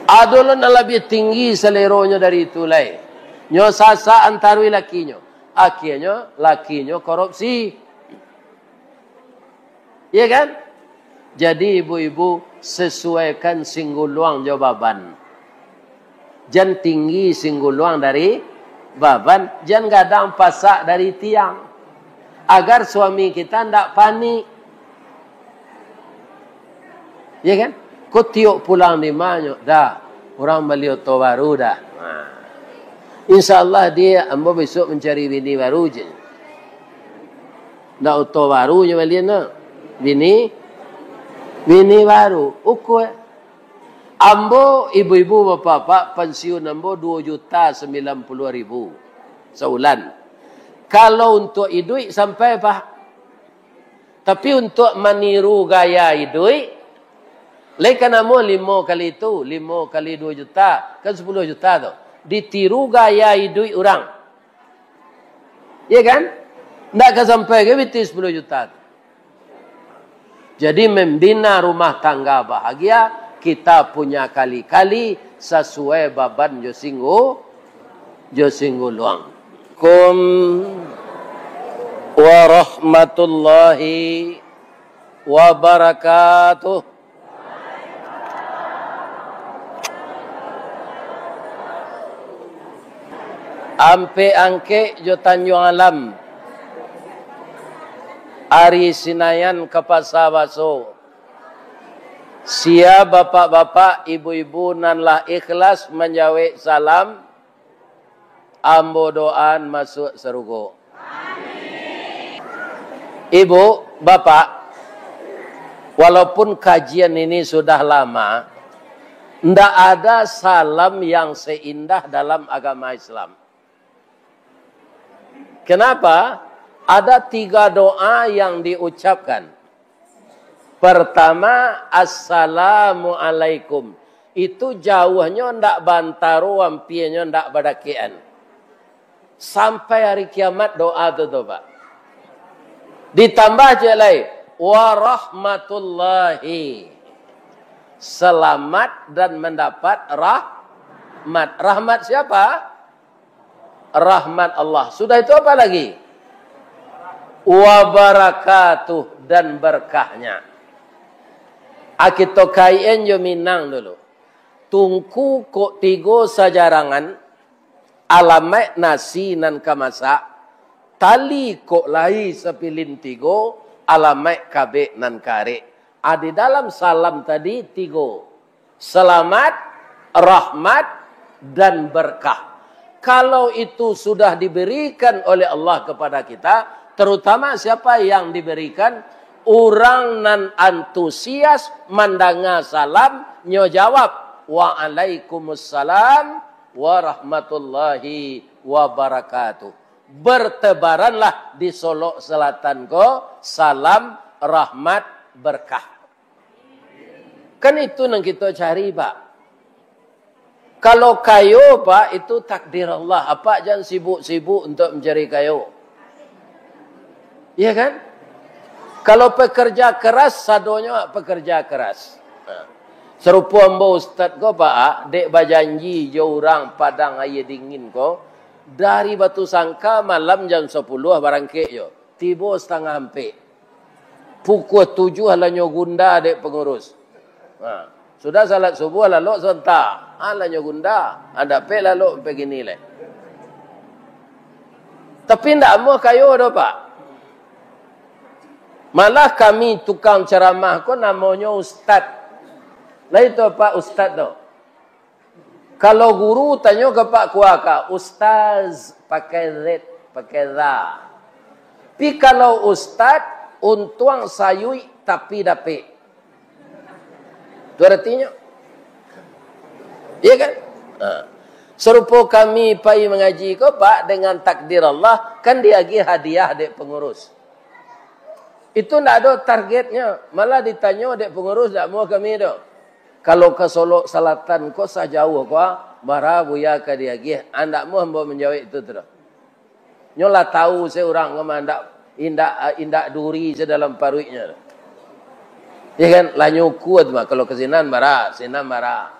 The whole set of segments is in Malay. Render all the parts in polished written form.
Adolon na lebih tinggi seleronya dari itu lai. Nyo sasa antarui lakinyo. Akhirnya lakinyo korupsi. Iya kan? Jadi ibu-ibu sesuaikan singguluang jawaban. Jangan tinggi singguluang dari baban. Jangan gadang pasak dari tiang. Agar suami kita tidak panik. Iya kan? Kau tiuk pulang di mana? Dah. Orang beli oto baru dah. InsyaAllah dia ambo besok mencari bini baru je. Dah oto baru je beli na. Bini baru. Ukur. Ambo ibu-ibu bapak-bapak pensiun ambo 2.090.000 sebulan. Kalau untuk idui sampai apa? Tapi untuk meniru gaya idui, lekan amo 5 kali itu, 5 kali 2 juta, kan 10 juta tu. Ditiru gaya idui orang. Iya kan? Tak akan sampai ke biti 10 juta tu. Jadi membina rumah tangga bahagia, kita punya kali-kali sesuai baban jo singgu luang. Warahmatullahi wabarakatuh. Ampe angke jo Tanjung Alam. Ari Sinayan ke Pasar Baso. Sia bapak-bapak, ibu-ibu nanlah ikhlas menjawab salam. Ambo doan masuk surga. Ibu, bapak, walaupun kajian ini sudah lama, tidak ada salam yang seindah dalam agama Islam. Kenapa? Ada 3 doa yang diucapkan. Pertama, Assalamualaikum. Itu jauhnya tidak bantaru, ampianya tidak badakian. Sampai hari kiamat doa itu Pak. Ditambah je lain. Warahmatullahi. Selamat dan mendapat rahmat. Rahmat siapa? Rahmat Allah. Sudah itu apa lagi? Wabarakatuh dan berkahnya. Akito kaien jo minang dulu. Tungku kok 3 sajarangan. Alamat nasi nan kamasa. Tali kok lai sepilin 3. Alamat kabe nan kare. Di dalam salam tadi 3. Selamat, rahmat, dan berkah. Kalau itu sudah diberikan oleh Allah kepada kita, terutama siapa yang diberikan, orang nan antusias mandanga salam, nyo jawab, Waalaikumsalam warahmatullahi wabarakatuh. Bertebaranlah di Solok Selatan ko, salam, rahmat, berkah. Kan itu yang kita cari, Pak. Kalau kayu, Pak, itu takdir Allah. Apa jangan sibuk-sibuk untuk mencari kayu. Iya kan? Kalau pekerja keras, sadonya pekerja keras. Serupa ambo ustaz ko, Pak, dek bajanji jo orang padang air dingin ko, dari Batu Sangka malam jam 10 barangke yo. Tiba setengah hampe. Pukul 7 halanyo gunda dek pengurus. Sudah salat subuh lalu sontak. Halanyo gunda. Ada pe lalu begini le. Tapi ndak mau kayo do, Pak. Malah kami tukang ceramah ko namanya ustaz. Lah itu Pak Ustaz tu. Kalau guru tanya ke Pak Kuaka, Ustaz pakai Z, pakai za. Tapi kalau Ustaz untuang sayui tapi dapet. Itu artinya. Iya kan? Serupa kami pai mengaji ko, Pak, dengan takdir Allah, kan diagi hadiah dek pengurus. Itu tidak ada targetnya. Malah ditanya dek pengurus, tidak mau kami do. Kalau ke Solok Selatan kok sajauh kok bara buya ka diagi. Anda mau hamba menjawab itu terus. Nyola tahu seorang kemandak indak duri sedalam paruitnya. Ya kan, lanyu kuat mah kalau ke sinan bara, sinan bara.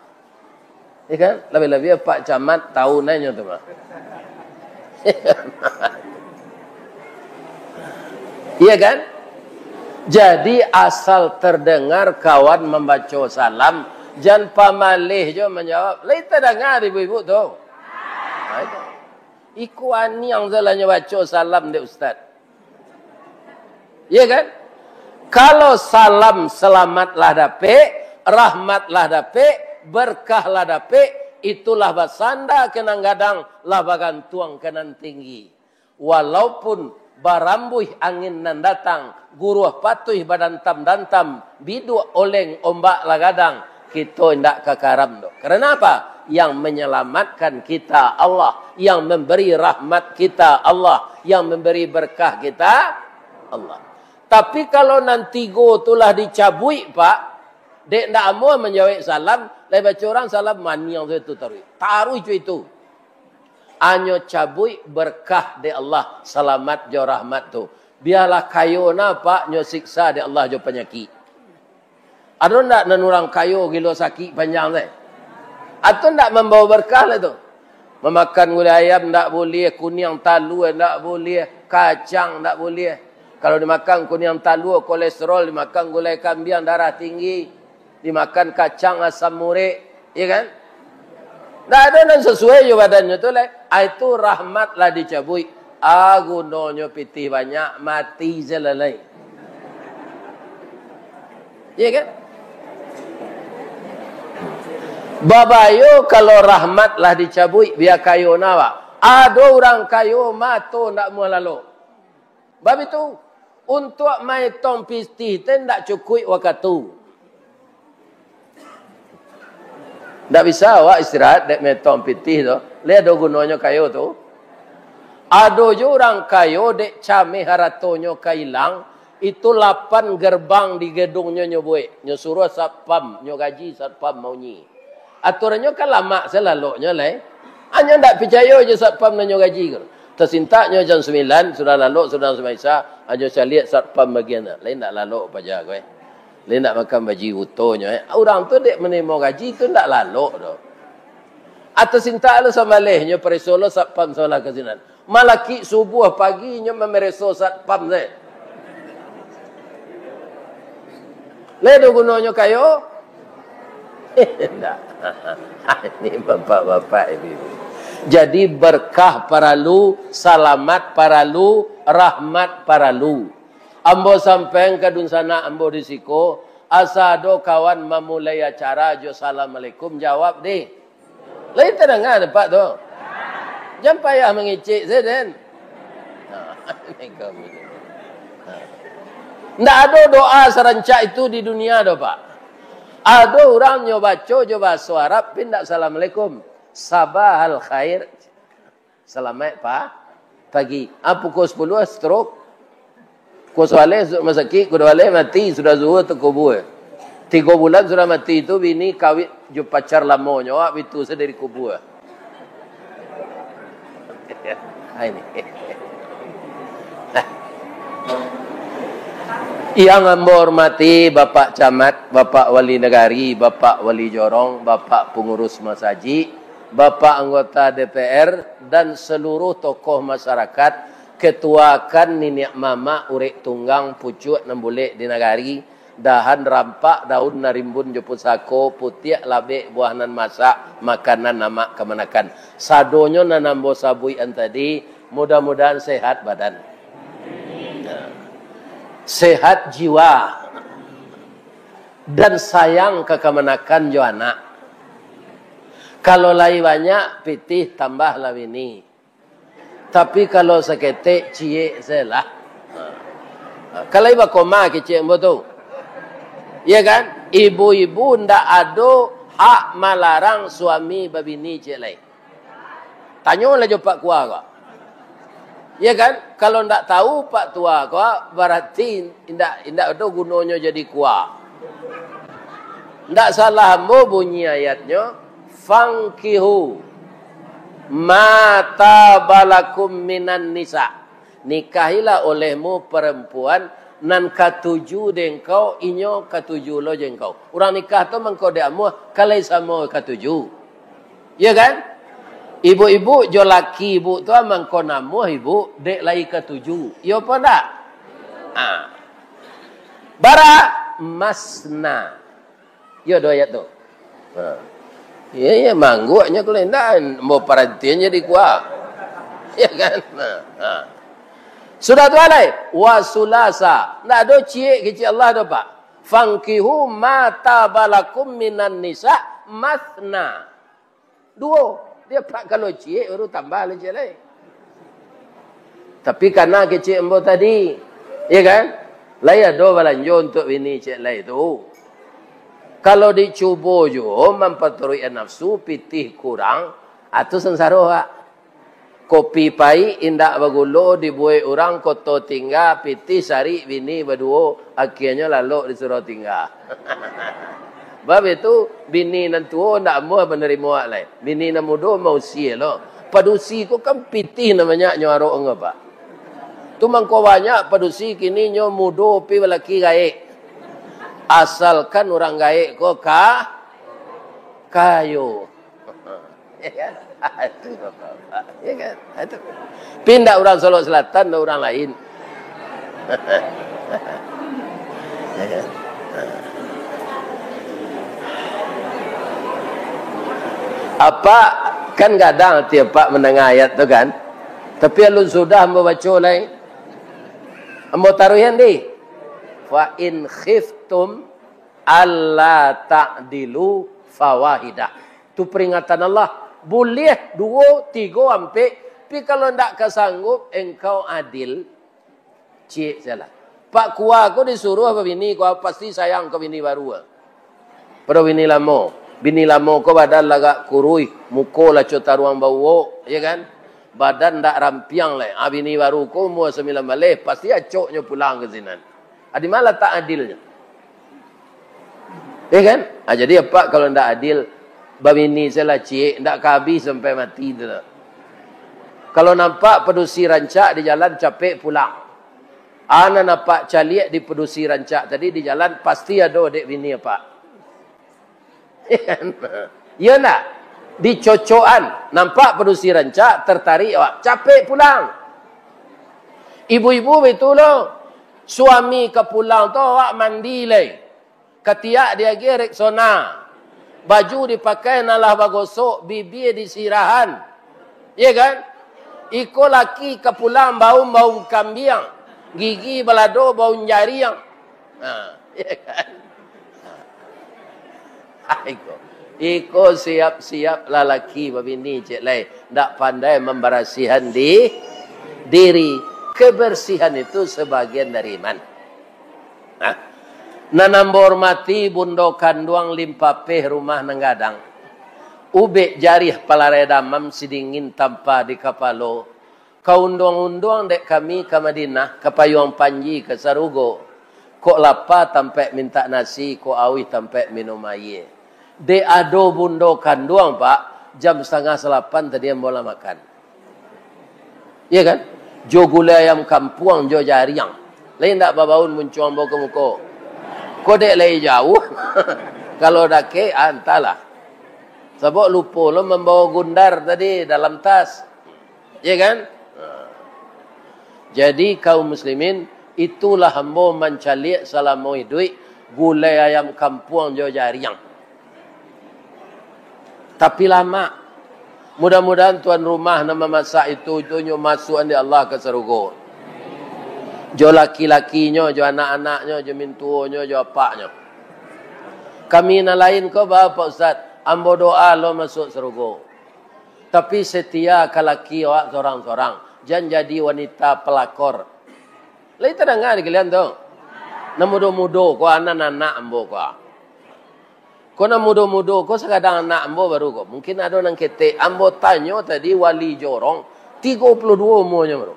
Ya kan? Lebih-lebih Pak Camat tahu nanya tu Pak. Iya kan? Jadi asal terdengar kawan membaca salam, jangan pamalih je menjawab. Lai terdengar ibu-ibu tu. Iku ani yang salahnya baca salam dia Ustaz. Iya kan? Kalau salam selamatlah dapik, rahmatlah dapik, berkahlah dapik, itulah basanda kenang gadang labagan tuang kenan tinggi. Walaupun barambuih angin nan datang, guruh patuih badan tam bidu oleng ombak lagadang, kita hendak kekaram do. Karena apa? Yang menyelamatkan kita Allah, yang memberi rahmat kita Allah, yang memberi berkah kita Allah. Tapi kalau nanti go tulah dicabui Pak, dek ndak mau menjawab salam, lepas orang salam mani yang itu taruh itu. Anyo cabui berkah de Allah, selamat jo rahmat tu. Biarlah kayo na Pak nyo siksa de Allah jo penyakit. Ada ndak nanurang kayo gilo sakit panjang teh? Atau ndak membawa berkah lah tu? Memakan gulai ayam ndak boleh, kuning talu ndak boleh, kacang ndak boleh. Kalau dimakan kuning talu kolesterol, dimakan gulai kambing darah tinggi, dimakan kacang asam urat, ya kan? Tak ada yang sesuai je badannya tu lah. Itu rahmatlah dicabui. Gunanya pitih banyak, mati selalai. Ya kan? Babayo kalau rahmatlah dicabui, biar kayo nawa. Ada orang kayo mato nak mau lalu. Bab itu, untuk mai tong pitih tak cukup waktu. Tak bisa awak istirahat dek metong pitih tu. Lihat do gunanya kayu tu. Ada je orang kayu dek cami haratonyo kailang. Itu 8 gerbang di gedungnya nyobuik. Nyo suruh satpam. Nyo gaji satpam mau nyi. Aturannya kan lama selaluknya lah. Hanya tak percaya je satpam nyo gaji. Tersintaknya jam 9. Sudah laluk, sudah semaisa. Hanya saya lihat satpam bagian. Lain tak laluk pajar kau. Dia nak makan baju utuhnya. Orang tu dek menerima gaji tu tak lalu tu. Atau cinta lu sama lehnya perisolo satpam solah kesinan. Malaki subuh paginya memereso satpam saya. Ledo gunanya kayo? Tak. Ini bapak-bapak ibu. Jadi berkah para lu, selamat para lu, rahmat para lu. Ambo sampai ke dunsana ambo risiko. Asado kawan memulai acara jo assalamualaikum jawab deh. Lain terdengar Pak tu. Jangan payah mengicik seden. Ndak ada doa serencak itu di dunia do Pak. Ada orang nyo baca jo bahasa Arab pindah assalamualaikum. Sabahal khair. Selamat Pak. Pagi. Pukul 10 stroke. Kusuale masaki, kuduale mati sudah zuhur terkubur. 3 bulan sudah mati itu bini kawin jo pacar lamonyo, itu sedari kubur. Ini. Yang ambo hormati Bapak Camat, Bapak Wali Negari, Bapak Wali Jorong, Bapak Pengurus Masjid, Bapak anggota DPR dan seluruh tokoh masyarakat. Ketuakan niniak mama urek tunggang pucuk nambulek di nagari dahan rampak daun narimbun jeput sako putiak labek buah nan masak makanan nama kemanakan sadonyo nanambo sabuian tadi mudah-mudahan sehat badan sehat jiwa dan sayang ke kemanakan jo anak kalau lai banyak pitih tambah lawini. Tapi kalau seketik cie selah. Kalau ibu koma kecik betul. Ya kan? Ibu-ibu ndak ada hak melarang suami babini cik lain. Tanyalah je pak kuah kau. Ya kan? Kalau ndak tahu pak tua kau berarti ndak ada gunanya jadi kuah. Ndak salah mo bunyi ayatnya fankihu mata balakum minan nisa. Nikahilah olehmu perempuan nan katuju dengkau inyo katuju lo jengkau. Orang nikah tu mengkau dia amu kalai sama katuju. Ya kan? Ibu-ibu jo laki ibu tu amang ko namu ibu dek lai ketujuh. Ya apa ndak? Ah. Bara masna. Ya do ayat tu. Ha. Ya mangguknya kelendan mau perhatiannya di kuah. Ya kan? Ha. Sudah tu alai wasulasa. Ndak do cie kecil Allah do pak. Fankihu mata balakum minan nisa masna. Dua. Dia pak kalau cie baru tambah lagi lain. Tapi karena kecil embo tadi, ya kan? Laya do balanjo untuk bini cik lai tu. Kalau dicubo jo memperturui nafsu pitih kurang, atau sengsara pak. Kopi pai indak bagulo dibuai orang koto tinggal pitih sari bini berdua akhirnya lalu disuruh tinggal. Sebab itu bini nan tua ndak mau menerima lain. Bini nan muda mau usia lo. Padusi ko kan pitih namanya nyaro enggak pak. Tu mangko banyak padusi kini nyo muda pi lelaki gaek. Asalkan orang gaek ko kayo. Ya kan? Itu bapak. Ya kan? Itu. Pindah orang Solo Selatan dan orang lain. Ya kan? Apa kan kadang tiap pak mendengar ayat tu kan? Tapi alun sudah membaca lain. Ambo taruhan di. Fa in khiftum alla ta'dilu fawahidah. Tu peringatan Allah. Boleh 2, 3 sampai. Tapi kalau tidak kesanggup engkau adil. Cik salah. Pak kuah aku disuruh apa bini kau pasti sayang ke bini baru. Pada bini lama. Bini lama kau badan lagak kurui. Muka lah cota ruang bau. Ya kan? Badan tak rampiang lah. Bini baru kau umur 9 malih. Pasti acoknya pulang ke sini. Adi malah tak adilnya. Ya kan? Jadi apa kalau tidak adil. Babini saya lah cik. Tak habis sampai mati. Tu. Kalau nampak pedusi rancak di jalan capek pulang. Ana nampak caliak di pedusi rancak. Tadi di jalan pasti ada dek bini apa. Ya nak? Di cocokan. Nampak pedusi rancak. Tertarik. Awak. Capek pulang. Ibu-ibu betul loh. Suami ke pulang tu awak mandi leh. Ketiak dia gerek sona. Baju dipakai nalah bagosok. Bibir disirahan. Ya kan? Iko laki ke pulang bau kambiang. Gigi balado bau jariang. Ya kan? Iko siap-siap lalaki babini cik lai. Tak pandai membersihan diri. Kebersihan itu sebagian dari iman. Nanambor mati bundo kanduang limpapeh rumah nenggadang. Ube jarih palaredamam sidingin tanpa di kapalo. Kaundong-undong dek kami ke Madinah. Ke Payung Panji ke Sarugo. Kok lapar tampai minta nasi. Kok awih tampai minum air. De ado bundo kanduang pak. Jam 7:30 tadi yang bola makan. Iya kan? Jo gula ayam kampuang jo jariang. Lain tak babaun muncuang bau ke muka. Kodek lagi jauh. Kalau dah ke, entahlah. Sebab lupa lo membawa gundar tadi dalam tas. Ya kan? Jadi kaum muslimin, itulah hamba mencalik selama duit gulai ayam kampung jo jariang. Tapi lama. Mudah-mudahan tuan rumah nama masak itu nyo masuk andi Allah ke surga. Jo laki-lakinya, jo anak-anaknya, jo mintuonya, jo apaknya. Kami na lain ko ba Pak Ustaz? Ambo doa lo masuk surga. Tapi setia ke laki awak seorang-seorang. Jangan jadi wanita pelakor. Lai tak dengar kalian tu. Na mudo-mudo ko anak-anak ambo ko. Ko na mudo-mudo ko sekadang anak ambo baru ko. Mungkin ada nang ketek. Ambo tanya tadi wali jorong 32 umurnya baru.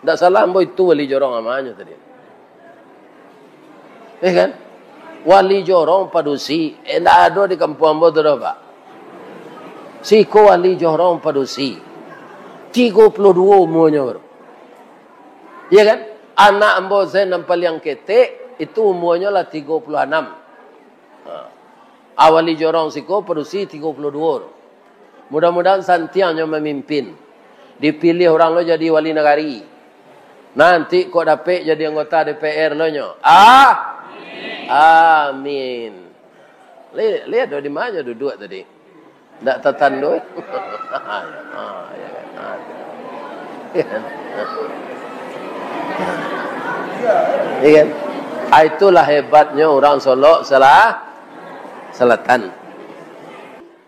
Tak salah ambo itu wali jorong amanya tadi. Kan? Wali jorong padusi. Tak ada di kampung ambo tu dah pak. Siko wali jorong padusi. 32 umurnya baru. Ya kan? Anak ambo saya nampak yang ketek. Itu umurnya lah 36. Awali jorong siko padusi 32. Mudah-mudahan santiannya memimpin. Dipilih orang lo jadi wali negari. Nanti kok dapat jadi anggota DPR lo nyo. Amin. Lihat di mana duduk tadi. Tak tertandu. Iya kan? Itulah hebatnya orang Solo Selatan.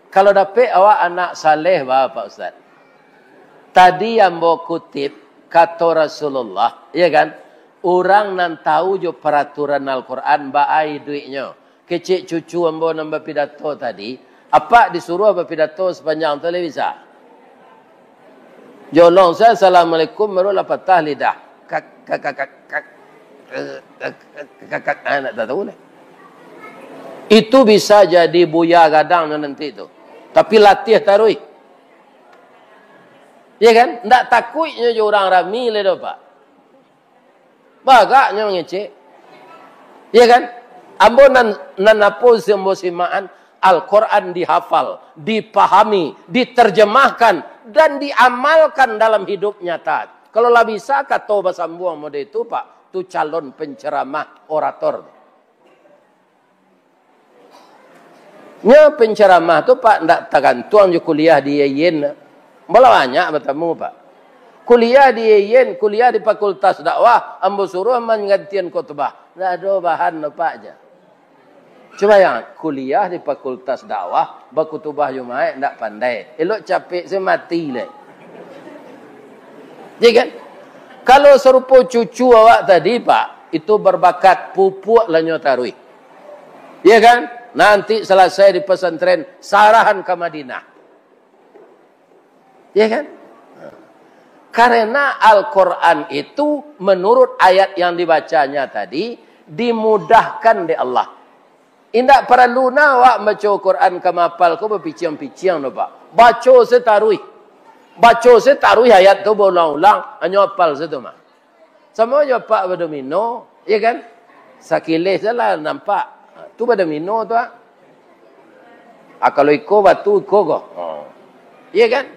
Kalau dapat awak anak saleh Pak Ustaz. Tadi yang mau kutip kata Rasulullah, ya kan? Orang nan tahu jo peraturan Al-Quran baai duitnya. Kecik cucu ambo nambah pidato tadi, apa disuruh apa pidato sepanjang tu bisa? Jolong saya assalamualaikum barulah patah lidah. Anak tak tahu lah. Itu bisa jadi buya gadang nanti itu. Tapi latih tarui. Ya kan? Tak takutnya orang rami le do Pak. Bagaknya mengecek. Ya kan? Ambo nan apa sembo simaan Al-Quran dihafal, dipahami, diterjemahkan dan diamalkan dalam hidup nyata. Kalau lah bisa kata bahasa ambo mode itu Pak, tu calon penceramah orator. Nya penceramah tu Pak ndak tergantung je kuliah di Yen. Malah banyak bertemu Pak. Kuliah di Yen, kuliah di Fakultas Dakwah, ambo suruh menggantian khutbah. Tak ada bahan Pak aja. Cuma yang kuliah di Fakultas Dakwah, berkhutbah Jumaat ndak pandai. Elok capek saya mati lah. Ya kan? Kalau serupa cucu awak tadi Pak, itu berbakat pupuk lanyo tarui. Ya kan? Nanti selesai di pesantren sarahan ke Madinah. Ya kan? Karena Al-Quran itu menurut ayat yang dibacanya tadi dimudahkan di Allah. Indak perlu nak baca Quran ke mapal ko berpiciang-piciang no Pak. Baca setarui. Baca setarui ayat tu berulang-ulang hanya hafal situ mah. Sama je Pak berdomino, ya kan? Sakilis lah nampak. Tu berdomino tu ah. Kalau iko batu iko go. Ya kan?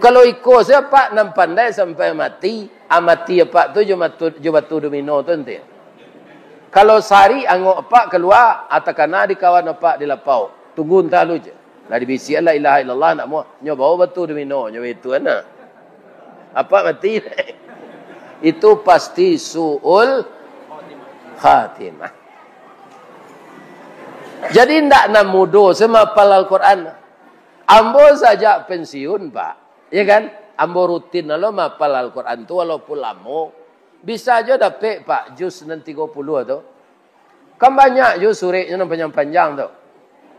Kalau ikut saya Pak nam pandai sampai mati, amati Pak tu je batu domino tu nanti. Kalau sari angok Pak keluar atakana di kawan Pak di lapau. Tunggu entah lu je. Lah dibisi la ilaha illallah nak mau nyoba batu domino nyoba itu ana. Apa mati? Itu pasti suul khatimah. Jadi ndak nak mudo semapal Al-Quran. Ambo saja pensiun Pak. Ya kan? Ambo rutin lo mapal Al-Quran tu walaupun lama. Bisa aja dapat Pak juz nanti 30 tu. Kan banyak juz suriknya panjang-panjang tu.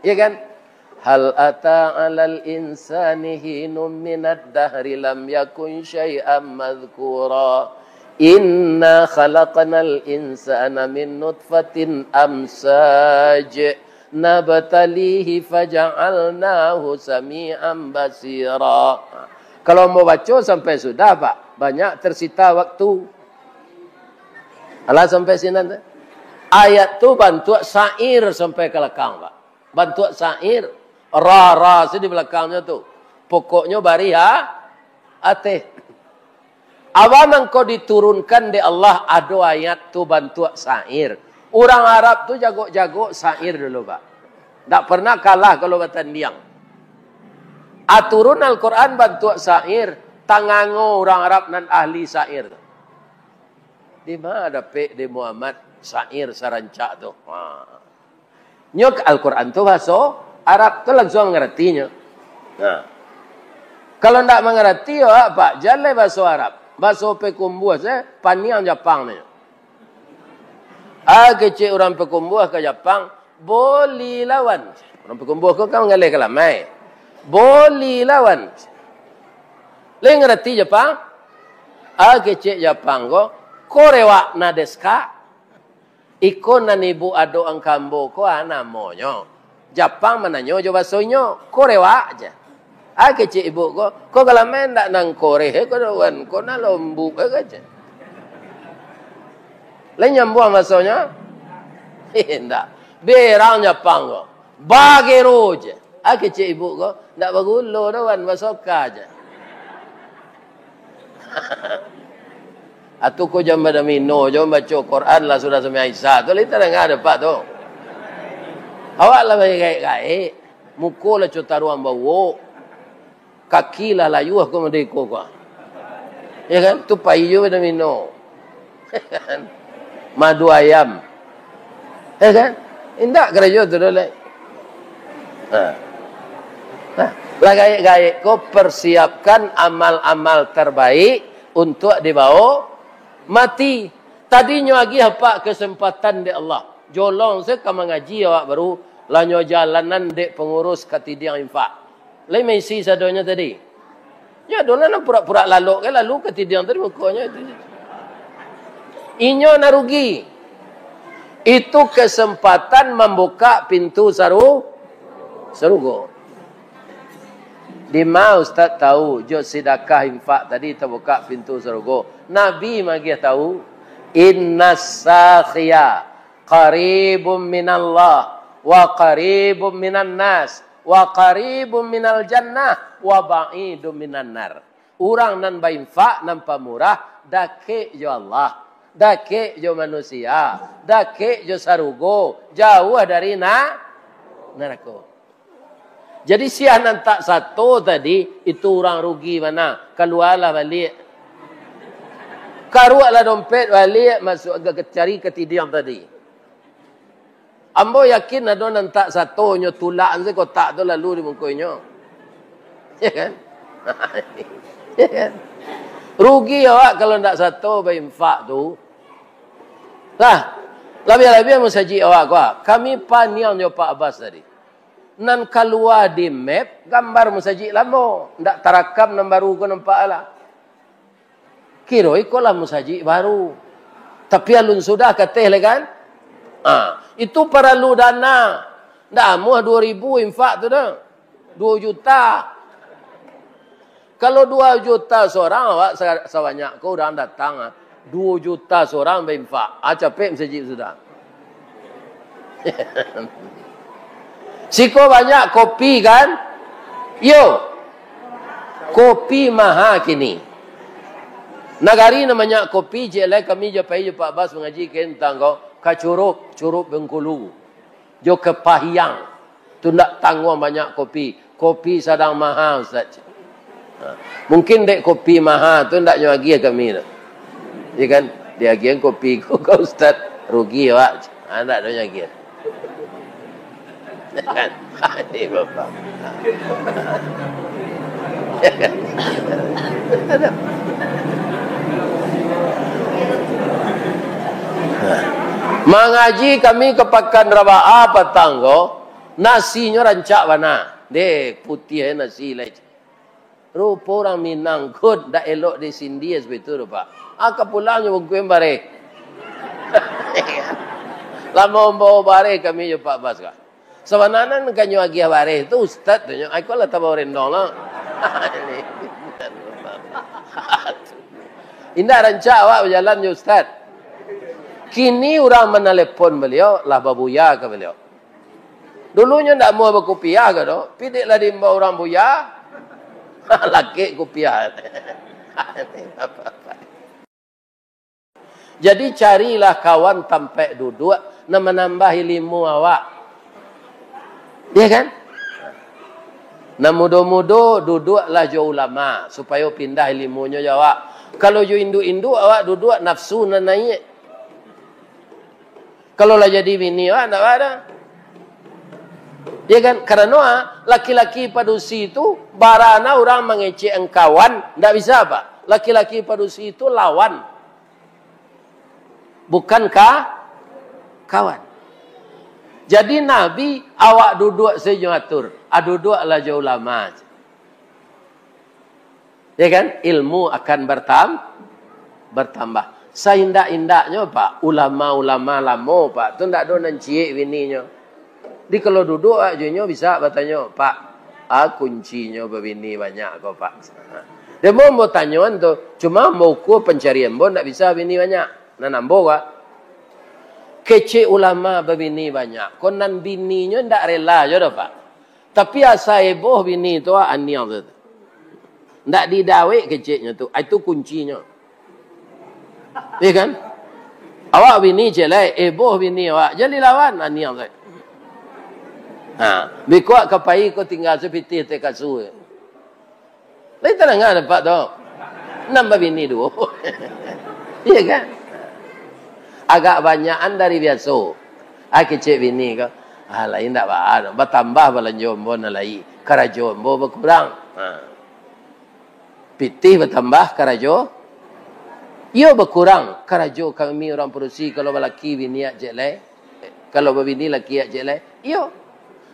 Ya kan? Hal ata 'alal insani hinum minad dahri lam yakun syai'an madhkura. Inna khalaqnal insana min nutfatin amsaj. Nabtalihi faja'alnahu sami'an basira. Kalau mau baca sampai sudah Pak, banyak tersita waktu. Alah sampai sini. Ayat tu bantu syair sampai ke belakang Pak. Bantu syair. Ra di belakangnya tu. Pokoknya bari ate. Awan engkau diturunkan di Allah ada ayat tu bantu syair. Orang Arab tu jago-jago syair dulu Pak. Tak pernah kalah kalau bertanding. Aturun Al-Quran bantu syair. Tangango orang Arab nan ahli syair. Di mana dapat di Muhammad syair sarancak tu. Nyok Al-Quran tu bahasa Arab tu langsung mengertinya. Kalau tak mengerti ya Pak, jalan bahasa Arab. Bahasa pekumbuh saya paniang Jepang ni. Kecil orang pekumbuh ke Jepang boleh lawan. Orang pekumbuh ke kan ngalih kelamai. Boleh lawan. Lain ngerti Jepang? Kecil Jepang ko korewa na desu ka? Iko nanibu ado ang kambo ko namonyo. Jepang mananyo jo basoinyo korewa aja. Kecil ibu ko kelamai ndak nang kore ko doan ko na lombu aja. Lain nyambung maksudnya? Tidak. Berang Jepang ko. Bagero je. kecil ibu ko, ndak bergulu dah wan, basoka aja. Atu ko jam pada mino, jam baca Quran lah sudah sampai Aisyah. Tu lita dah ada pak tu. Awak lah baik-baik. Mukul lah cotaruan bawa. Kaki lah layu aku mendeko ko. Ya kan? Tu payu pada mino. Madu ayam. Ya kan? Indak kerja tu dah. Lah gaya-gaya kau persiapkan amal-amal terbaik untuk dibawa mati. Tadinya lagi apa kesempatan di Allah. Jolong saya kamu ngaji awak baru lanyo jalanan dek pengurus ketidiang infak. Lai mesi sadonya tadi. Ya dolan pura-pura lalu ke lalu ketidiang tadi mukanya itu. Inyo narugi. Itu kesempatan membuka pintu surga. Di mana Ustaz tahu jod sedekah infak tadi terbuka pintu surga. Nabi magi tahu innas sakhiya qaribum minallah wa qaribum minan nas wa qaribum minal jannah wa ba'idum minan nar. Orang nan bainfak nan pamurah dake jo Allah, dake jo manusia, dake jo surga, jauh dari neraka. Jadi si anak tak satu tadi, itu orang rugi mana? Keluarlah balik. Karuaklah dompet balik, masuk cari ketidiang tadi. Ambo yakin ada nan tak satu, nyo tulak se kotak tu lalu di mukanya. Ya kan? Ya kan? Rugi awak kalau tak satu berinfak tu. Lah, lebih-lebih musaji awak kuah. Kami paniang nyo Pak Abbas tadi. Nan keluar di map gambar musajik lama ndak terakam nan baru ko nampak lah kira ikolah musajik baru tapi alun sudah kateh le kan itu perlu dana ndak amuh 2000 infak tu dah 2 juta kalau 2 juta seorang awak sebanyak kau orang datang 2 juta seorang berinfak capek musajik sudah. Siko banyak kopi kan? Yo. Kopi mahal kini. Nagari namanya kopi jelek kami je pai je Pak Bas mengaji tentang kacurup, curup Bengkulu. Jo kepahiang. Tu nak tanggung banyak kopi. Kopi sedang mahal Ustaz. Mungkin dek kopi mahal tu ndak nyagi kami tu. Ya kan? Dia agian kopi ku Ustaz rugi awak. Ndak ada nyagi. Kan? Ini Bapak. Mengaji kami kepakan Rabaa petanggo, nasinya rancak mana? Dek putih nasi lagi. Rupa orang Minang kod dak elok di sindi betul Pak. Aka pulangnya bungkuin bare. Lama bawa bare kami je Pak Bas kah. Sebenarnya kan yo agi bare tu ustaz tu ai ko la tabo rendong lah. Indah rancak awak berjalan yo ustaz. Kini orang menelepon beliau lah babuya ke beliau. Dulunya ndak mau berkopiah ke do. Pidiklah dimba orang buya. Laki kopiah. Jadi carilah kawan tampai duduk nak menambah ilmu awak. Ya kan? Nah mudo-mudo duduklah jo ulama supaya pindah ilmunya awak. Kalau jo induk-induk awak duduk nafsu na naik. Kalau lah jadi bini awak nak ada. Ya kan? Karena laki-laki padusi itu barana orang mengecek engkawan, ndak bisa apa? Laki-laki padusi itu lawan. Bukankah kawan? Jadi Nabi awak duduk sejatur, duduklah jauh lama. Ya kan? Ilmu akan bertambah. Seindak-indaknya Pak, ulama-ulama lama Pak, tu ndak do nancik bininya. Di kalau duduk aja bisa bertanya, Pak, kuncinya berbini banyak kok Pak. Dia mau tanya tu, cuma mau ku pencarian bon ndak bisa bini banyak. Nah nambo Pak. Kecil ulama berbini banyak. Konan bininya ndak rela je dah Pak. Tapi asa eboh bini tu aniang tu. Ndak didawek keciknya tu. Itu kuncinya. Ya kan? Awak bini jelek, eboh bini awak. Jadi lawan aniang tu. Bikuak kapai ko tinggal seperti te kasu. Lai tanang dapat tu. Nambah bini dua. Iya kan? Agak banyakan dari biasa. Kecik bini ko. Lain tak apa. Bertambah balan jombo na lai. Karajo jombo berkurang. Pitih bertambah karajo. Ia berkurang. Karajo kami orang produksi. Kalau lelaki bini ak jelek. Kalau bini lelaki ak jelek. Ia.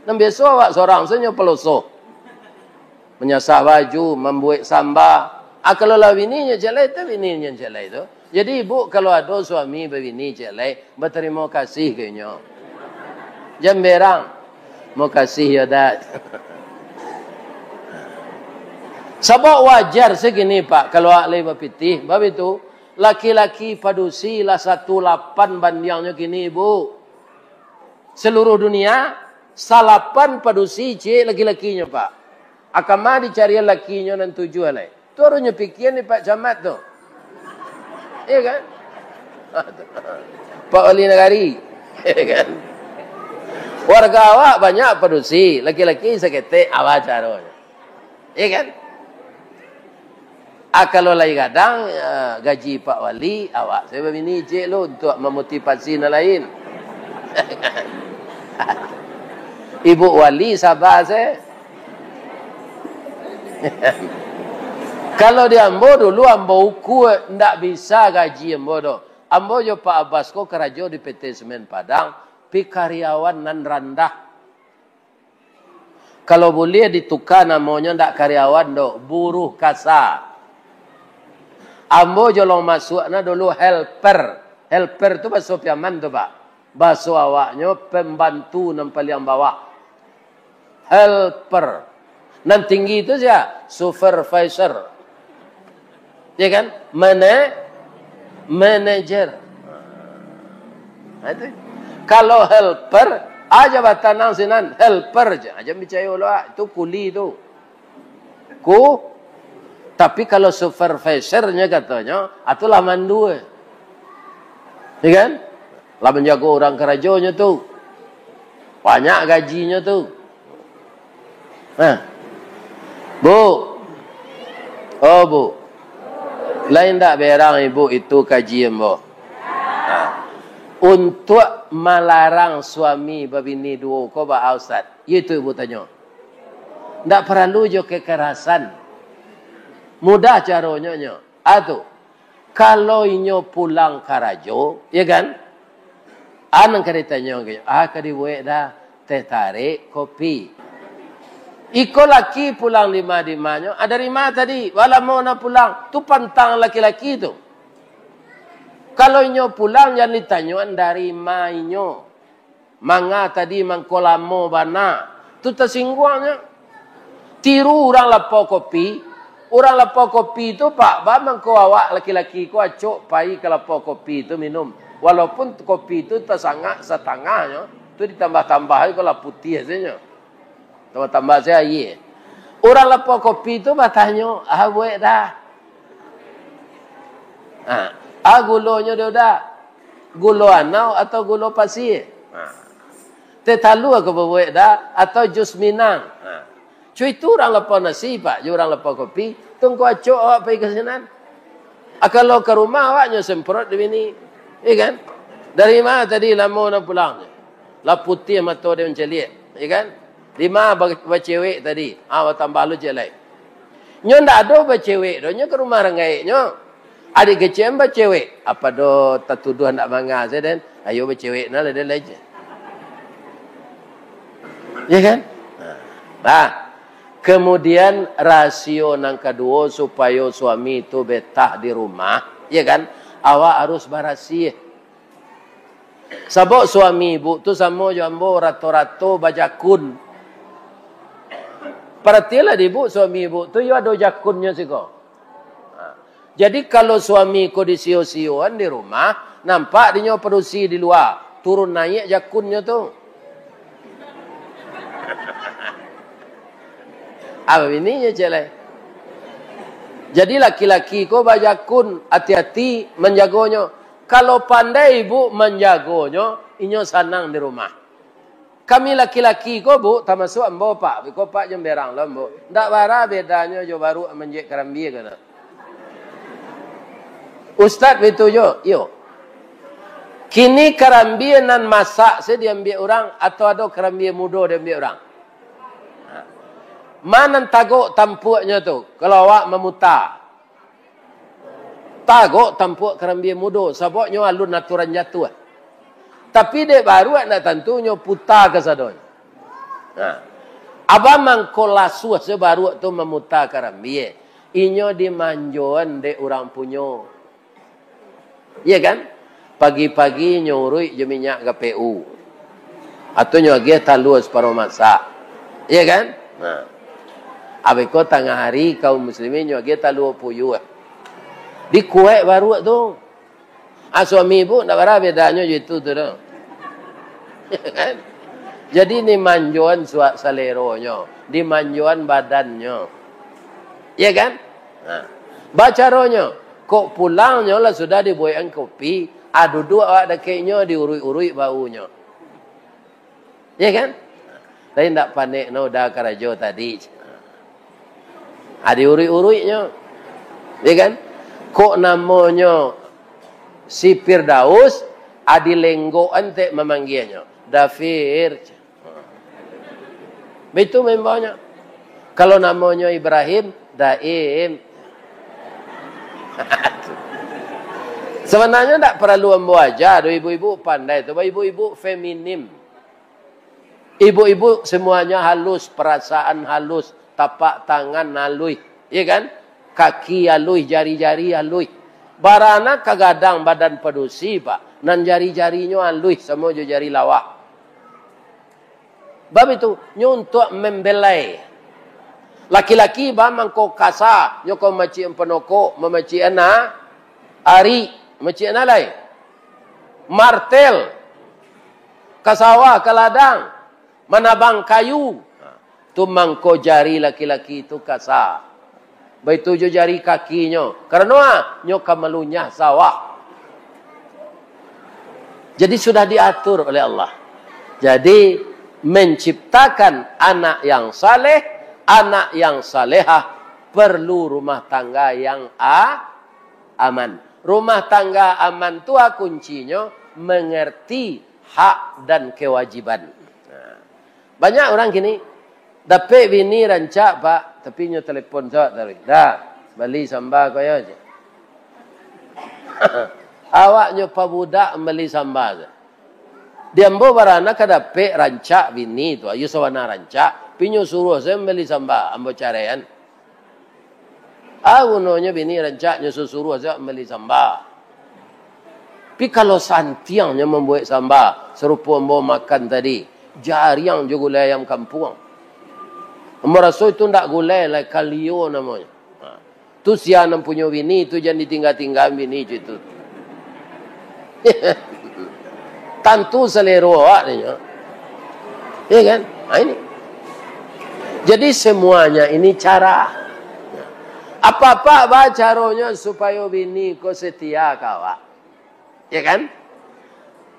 Dan biasa awak seorang senyum peloso. Menyasah baju. Membuat sambal. Kalau lah bininya jelek, itu bininya jelek itu. Jadi ibu kalau ada suami berbini jelek, berterima kasih kayaknya. Jangan berang. Mau kasih ya dah. Sebab wajar segini Pak, kalau ahli berpitih. Sebab itu, laki-laki padusi lah 18 bandingnya kini ibu. Seluruh dunia, 8 padusi cik laki-lakinya Pak. Akamah dicari lakinya dan 7 alai. Tu harusnya pikir ni Pak Camat tu. Iya kan? Pak Wali Negari. Iya kan? Warga awak banyak produksi. Laki-laki seketik awak caranya. Iya kan? Kalau lagi kadang gaji Pak Wali, awak saya begini cik lo untuk memotivasi yang lain. Ibu Wali sabar saya. Kalau dia ambo dulu ambo uku ndak bisa gaji ambo do. Ambo jo Pak Abbas ko kerajo di PT Semen Padang, pi karyawan nan rendah. Kalau boleh ditukar namanya ndak karyawan do, buruh kasar. Ambo jo long masukna dulu helper. Helper tu bahasa Piaman tu Pak. Bahasa awaknya pembantu nan paling bawah. Helper. Nan tinggi itu siapa? Supervisor. Ya kan? Manager. Itu. Kalau helper, aja batanang sinan helper aja. Aja bicara lah, itu kuli itu. Tapi kalau supervisornya katanya, itulah mandu. Ya kan? Lah menjaga orang kerajonya tu. Banyak gajinya tu. Bu. Oh bu. Lain tak berang ibu itu kajian bu. Untuk melarang suami berbini dua kau bah Ustaz. Itu ibu tanya. Tak perlu jo kekerasan. Mudah caranya. Atu. Kalau inyo pulang karajo, ya kan? Anang keritanya gitu. Kadi buat dah teh tarik kopi. Iko laki pulang lima-limanya. Ada lima tadi. Walau mau nak pulang. Tu pantang laki-laki tu. Kalau inyo pulang jangan ditanyaan dari mainyo. Manga tadi mangkolamo bana. Tu tersingguangnya. Tiru orang lapau kopi. Orang lapau kopi tu Pak. Bang kau awak laki-laki kau acok pai ke lapau kopi tu minum. Walaupun kopi tu tersangak setengahnya. Tu ditambah-tambah kalau putih saja. Tambah saya ye. Orang lapau kopi tu bertanya, buat dah. Gulonya dia dah. Gulo anau atau gulo pasir. Tetalu aku buat dah atau jus minang. Cuy itu orang lapau nasi Pak, orang lapau kopi, tunggu acok awak pergi ke sana. Kalau ke rumah awaknya semprot di sini. Ya kan? Dari mana tadi lama nak pulang? Lah putih mata dia menceliak. Ya kan? 5 bercewek tadi. Tambah lu jelek. Nyo ndak ada bercewek. Nyo ke rumah rengai. Nyo. Adik kecil bercewek. Apa do tertuduh nak bangga saya dan. Ayo bercewek. Nah, ada lagi. Ya kan? Kemudian rasio yang kedua supaya suami itu betah di rumah. Ya kan? Awak harus berasih. Sebab suami ibu tu sama jambo rato-rato bajakun. Perhatilah ibu, suami ibu tu ada jakunnya sih kau. Jadi kalau suami kau di sio-sioan di rumah, nampak dia produksi di luar, turun naik jakunnya tu. Apa bininya celai? Jadi laki-laki ko bajakun hati-hati menjagonya. Kalau pandai ibu menjagonya, inyo senang di rumah. Kami laki-laki ko bu, termasuk ambo pak, ko pak jemberang lah bu. Ndak bara bedanya jo baru menjek kerambi kana. Ustaz itu jo, yo. Kini kerambi nan masak saya diambil orang atau ada kerambi muda diambil orang. Mana tagok tampuknya tu? Kalau awak memutar. Tagok tampuk kerambi muda. Sebabnya alun aturan jatuh. Tapi dek baru nak tentunya putar ke sadon. Abang mangkolasu sebaru tu memutar kerambi. Inyo dimanjuan dek orang punyo. Iya kan? Pagi-pagi nyurui je minyak KPU. Atau nyuagi talus paruh masak. Iya kan? Nah. Abiko tengah hari kaum muslimin nyuagi talus puyuh. Di kuek baru tu. Suami ibu tak berapa bedanya itu tu dah. Kan? Jadi ni manjuan suak saleronya, di manjuan badannya. Iya kan? Nah. Bacaronya, kok pulangnya lah sudah dibuatkan kopi, duduk awak dekatnya diurui-urui baunya. Iya kan? Tapi tak panik no dah karajo tadi. Diurui-uruinya. Iya kan? Kok namanya si Firdaus, adilenggo ante memanggilnya. Dafir. Betul membawanya. Kalau namanya Ibrahim, Daim. Sebenarnya tak perlu membaca. Ibu-ibu pandai. Ibu-ibu feminim. Ibu-ibu semuanya halus. Perasaan halus. Tapak tangan halus. Ya kan? Kaki halus. Jari-jari halus. Barana kagadang badan pedusi pak. Nan jari-jarinya halus. Semua jari lawak. Bab itu. Untuk membelai. Laki-laki bamang ko kasa. Nyoko macam penoko. Memacik anak. Ari. Macam mana lain? Martel. Kasawa, keladang. Manabang kayu. Tu mangko jari laki-laki itu kasar. Begitu jo jari kakinya. Karena nyoka melunyah sawah. Jadi sudah diatur oleh Allah. Jadi menciptakan anak yang saleh, anak yang salehah perlu rumah tangga yang aman. Rumah tangga aman tu kuncinya mengerti hak dan kewajiban. Banyak orang gini dapat bini rancak pak, tapi nyo telefon saya tadi. Dah, beli sambal kau aja. Awak nyo pabudak beli sambal. Dia mbo barana kadapat rancak bini tu, ayo sawana rancak, pinyo suruh saya beli sambal, ambo carean. Unonya bini rancaknya suruh saja beli sambal. Tapi kalau santiangnya membuat sambal, serupa mau makan tadi, jariang juga gulai ayam kampung. Merasa itu tak gulai lah kalio namanya. Tu siapa punya bini tu jangan ditinggal-tinggal bini itu. Tentu selera awaknya. Ya kan? Ini. Jadi semuanya ini cara. Apa-apa bacaronya supaya bini ko setia kawa. Ya kan?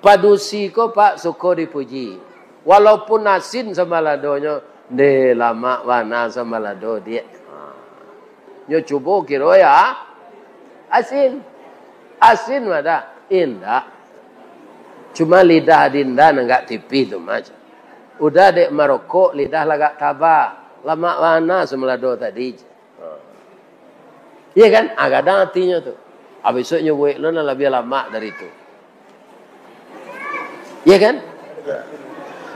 Padusi ko pak suko dipuji. Walaupun asin sama ladonya. De lama wana sama lado dia. Nyo cubo kiro ya. Asin. Asin mada. Indah. Cuma lidah dinda enggak tipis tu macam. Udah dek Maroko lidah lagak tabah. Lama wana sama lado tadi. Iya kan? Kadang hatinya tu. Besoknya buat lo lebih lama dari itu. Iya kan?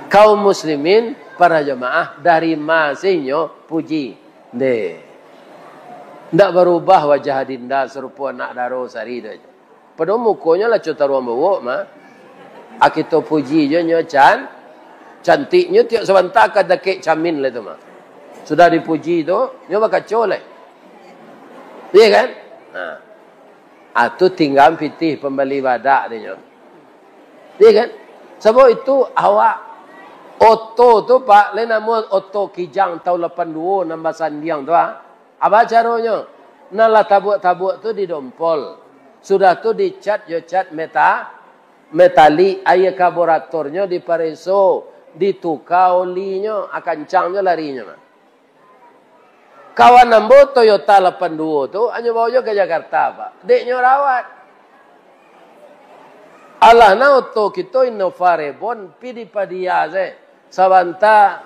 Kaum muslimin, para jemaah, dari masihnya puji. Tidak berubah wajah dinda serupa anak daro sari tu. Pada mukanya lah cota ruang bawa mah. Akito puji je nyo cantiknya tiap sebentar kada kek camin lah tu mah. Sudah dipuji tu, nyo bakal colek. Iya kan? Itu tinggal pitih pembeli badak dia. Iya kan? Sebab itu awak Oto tu Pak, lain nama oto kijang tahun 82 nambah sandiang tu Apa caranya? Nala tabuk-tabuk tu didompol. Sudah tu dicat yo cat metalik, air karburatornya dipareso, ditukar olinya, akan cangnya larinya. Kawan nambo Toyota 82 tu hanya bawa ke Jakarta Pak. Deknya rawat. Allah na oto kita Innova Reborn pidi padia se. Sabanta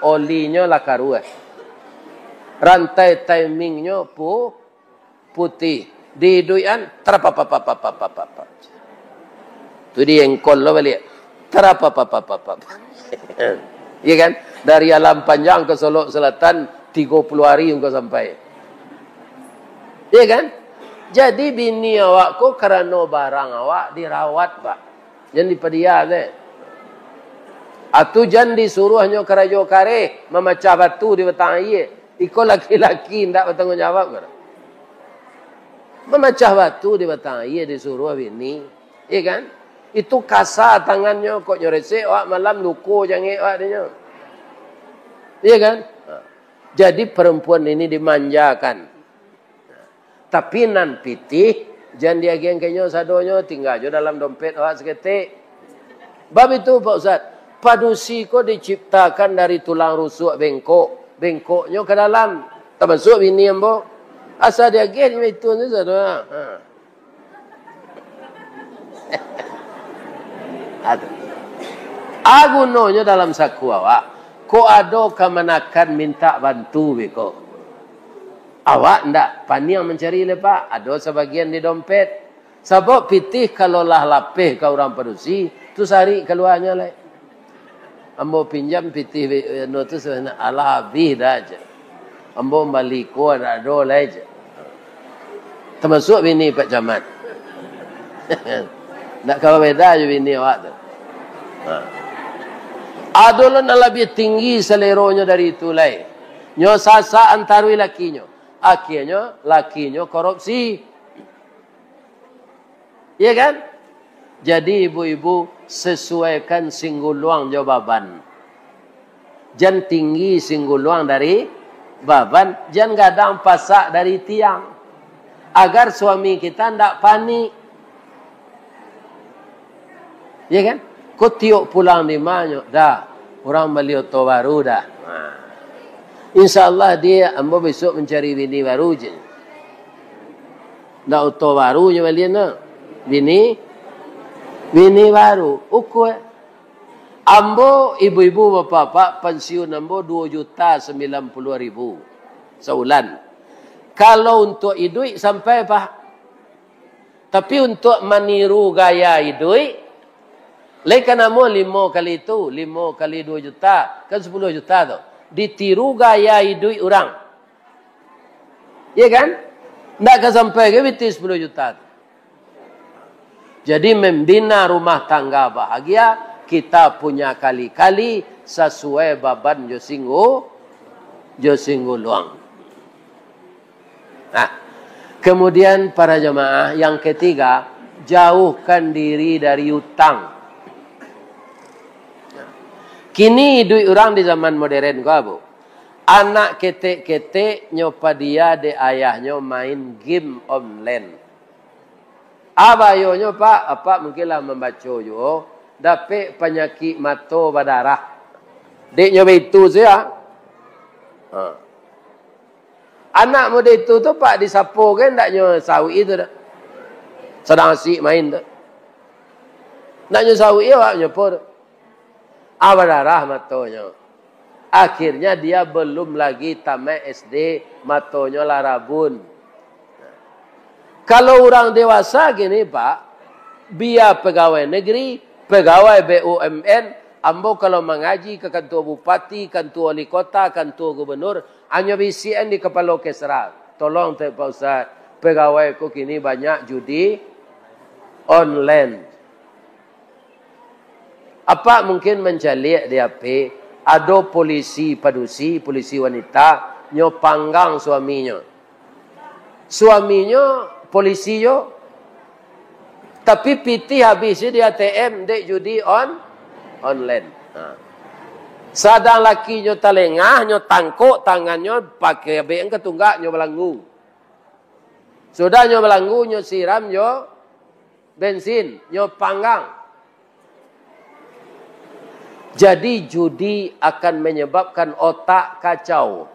olinya lakaruah. Rantai timingnya putih. Di duian terapapapapapapapap. Tu dia engkol lo balik. Terapapapapapap. Iya kan? Dari alam panjang ke Solok Selatan 30 hari engkau sampai. Iya kan? Jadi bini awak ko kerana barang awak dirawat Pak. Jangan dipedia se. Atu jangan disuruh hanya kerajo kare memecah batu di batang air. Iko laki-laki ndak bertanggung jawab ke? Memecah batu di batang air disuruh bini. Iya kan? Itu kasar tangannya kok nyoresek awak malam luko jangan awak dia. Iya kan? Jadi perempuan ini dimanjakan. Tapi nan pitih jangan dia geng-gengnya sadonyo tinggal je dalam dompet awak seketik. Bab itu Pak Ustaz, padusi ko diciptakan dari tulang rusuk bengkok. Bengkoknya ke dalam. Termasuk bini ambo. Asal dia geng itu ni sadonyo. Agunonya dalam saku awak. Ko ado kemanakan minta bantu beko. Awak ndak paniang mencari lepak. Ada sebagian di dompet. Sebab pitih kalau lah lapih ke orang padusi. Tu sari keluarnya lah. Ambo pinjam pitih no tu sebenarnya ala habis dah aja. Ambo balik ko ada lah aja. Termasuk bini Pak Camat. Nak kau beda je bini awak tu. Adolah nak lebih tinggi seleronya dari itu lah. Nyo sasa antarui lakinya. Akhirnya lakinya korupsi. Iya kan? Jadi ibu-ibu sesuaikan singguluang jawaban. Jangan tinggi singguluang dari baban. Jangan gadang pasak dari tiang. Agar suami kita tidak panik. Iya kan? Kau tiuk pulang di mana? Dah. Orang beli oto baru dah. InsyaAllah dia ambo besok mencari bini baru je. Nak oto baru je beli nak. Bini baru. Ukur. Ambo ibu-ibu bapak-bapak pensiun ambo 2.090.000 sebulan. Kalau untuk hidup sampai Pak. Tapi untuk meniru gaya hidup lekan amo 5 kali itu, 5 kali 2 juta, kan 10 juta tu. Ditiru gaya hidup orang. Iya kan? Tak akan sampai ke biti 10 juta tu. Jadi membina rumah tangga bahagia, kita punya kali-kali sesuai baban jo singgu luang. Nah, kemudian para jemaah yang ketiga, jauhkan diri dari hutang. Kini duit orang di zaman modern kau abu. Anak ketek-ketek nyopa dia de ayahnya main game online. Abayonya Pak, apa mungkinlah membaca yo, dapat penyakit mata berdarah. Deknya itu saya. Anak muda itu tu Pak disapu kan ndaknya sawi itu dah. Sedang asyik main tu. Ndaknya sawi awak nyopo tu. Berdarah matanya. Akhirnya dia belum lagi tamat SD, matanya larabun. Kalau orang dewasa gini Pak, biar pegawai negeri, pegawai BUMN, ambo kalau mengaji ke kantor bupati, kantor wali kota, kantor gubernur, hanya bisian di kepala kesra. Tolong Pak Ustaz, pegawai ku kini banyak judi online. Apa mungkin mencalik dia pe? Ada polisi padusi, polisi wanita, nyo panggang suaminya. Suaminya polisi yo. Tapi piti habis di ATM dek judi online. Sadang laki nyo talengah, nyo tangkuk tangannya pakai abeng ketunggak nyo belanggu. Sudah nyo belanggu, nyo siram nyo bensin, nyo panggang. Jadi judi akan menyebabkan otak kacau.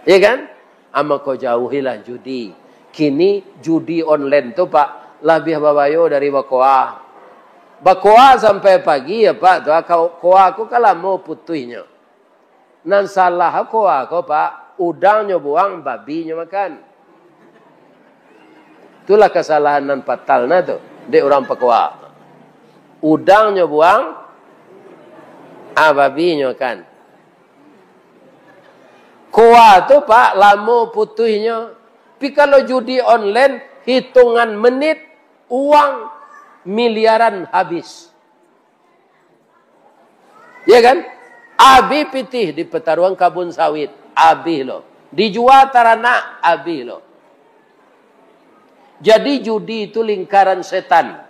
Ya kan? Ama kau jauhilah judi. Kini judi online tu Pak lebih babayo dari bakoa. Bakoa sampai pagi ya Pak. Koa aku kalau mau putuhnya. Nan salah koa aku Pak. Udangnya buang, babinya makan. Itulah kesalahan nan fatalnya tu. Di orang Pakoa. Udangnya buang, babinya makan. Koa tu Pak, lama putuhnya. Tapi kalau judi online, hitungan menit, uang miliaran habis. Ya kan? Abi pitih di pertarungan kabun sawit. Abi lo. Dijual taranak. Abi lo. Jadi judi itu lingkaran setan.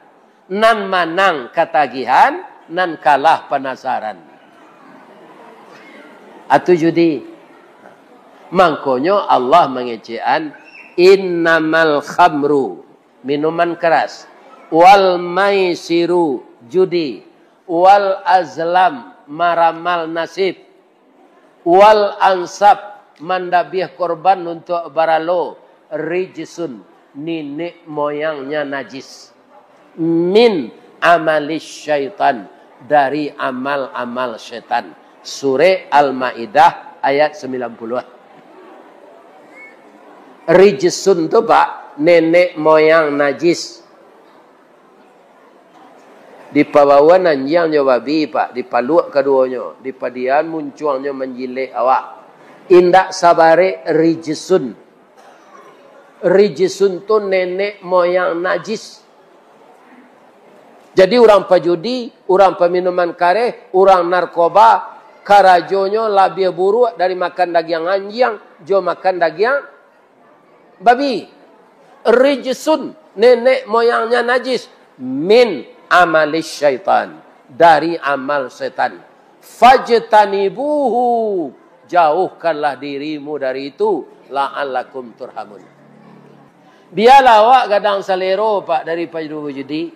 Nan manang ketagihan, nan kalah penasaran. Atau judi. Mangkonyo Allah mengecean. Innamal khamru. Minuman keras. Wal maisiru judi, wal azlam maramal nasib, wal ansab mandabih korban untuk baralo, rijsun nenek moyangnya najis, min amalis syaitan dari amal-amal syaitan. Surah Al-Maidah ayat 90. Rijsun itu Pak, nenek moyang najis. Di pabawan nanjang nyo babi Pak, di paluk keduanya, di padian muncuangnya menjilik awak. Indak sabare rijsun. Rijsun tu nenek moyang najis. Jadi orang pajudi, orang peminuman kare, orang narkoba, karajonyo lebih buruk dari makan daging anjing, jo makan daging babi. Rijsun, nenek moyangnya najis. Min amalis syaitan, dari amal setan. Fajtanibuhu, jauhkanlah dirimu dari itu, la'allakum turhamun. Biarlah awak gadang salero Pak dari pajudi.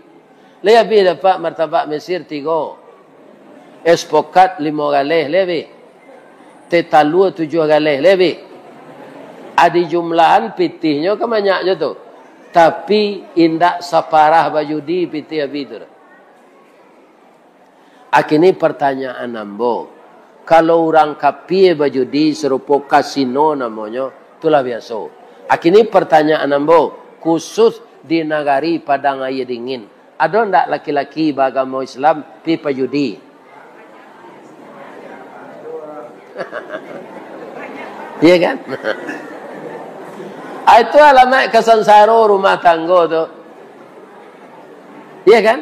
Lebih dapat martabak Mesir 3. Espokat 5 galih lebih. Tetalu 7 galih lebih. Adi jumlahan pitihnya kemanyaknya tu. Tapi indak saparah bajudi piti abidur. Akini pertanyaan ambo. Kalau orang kapi bajudi serupa kasino namanya, itulah biasa. Akini pertanyaan ambo. Khusus di negari Padang Air Dingin. Ada ndak laki-laki beragama Islam pi bajudi? Iya kan? Itu alamat kesansaro rumah tangga tu. Iya kan?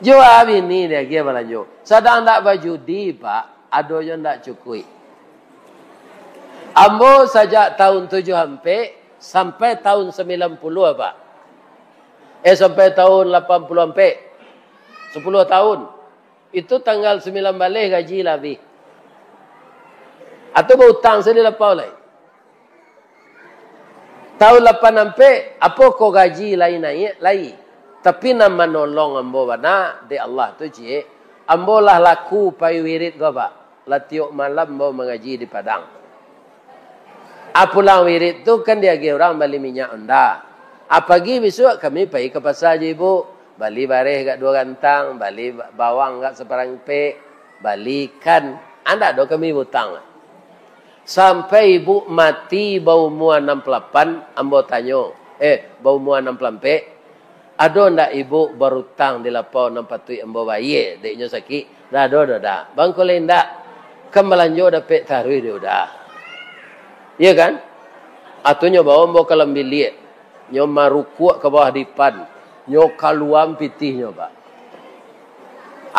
Jawab ini dia kira balanjo. Sedang tak bajudi Pak, ada yang tak cukup. Ambo sejak tahun 7 sampai tahun 90 Pak. Sampai tahun 80 10 tahun. Itu tanggal 9 balik gaji lebih. Atau berhutang sedih lepas oleh. Tahun 8 apa kau gaji lain naik lain. Tapi nama nolong ambo bana de Allah tu cie. Ambo lah laku pai wirid go Pak. Latiuk malam ambo mengaji di Padang. Apulang wirid tu kan dia orang beli minyak anda. Apagi besok kami pai ke pasar je ibu. Bali bareh kat 2 gantang, bali bawang kat separang pek, balikan. Anda do kami hutang. Sampai ibu mati bau mua 68, ambo tanyo. Bau mua 68. Ada ndak ibu berutang di lapau 64 ambo bayi, deknya sakit. Dah dah. Bang kole ndak. Kembalanjo dapat tarui dia udah. Iya kan? Atunya bawa ambo kalam bilik. Nyo marukuk ke bawah dipan. Nyo kaluam pitihnya, Pak.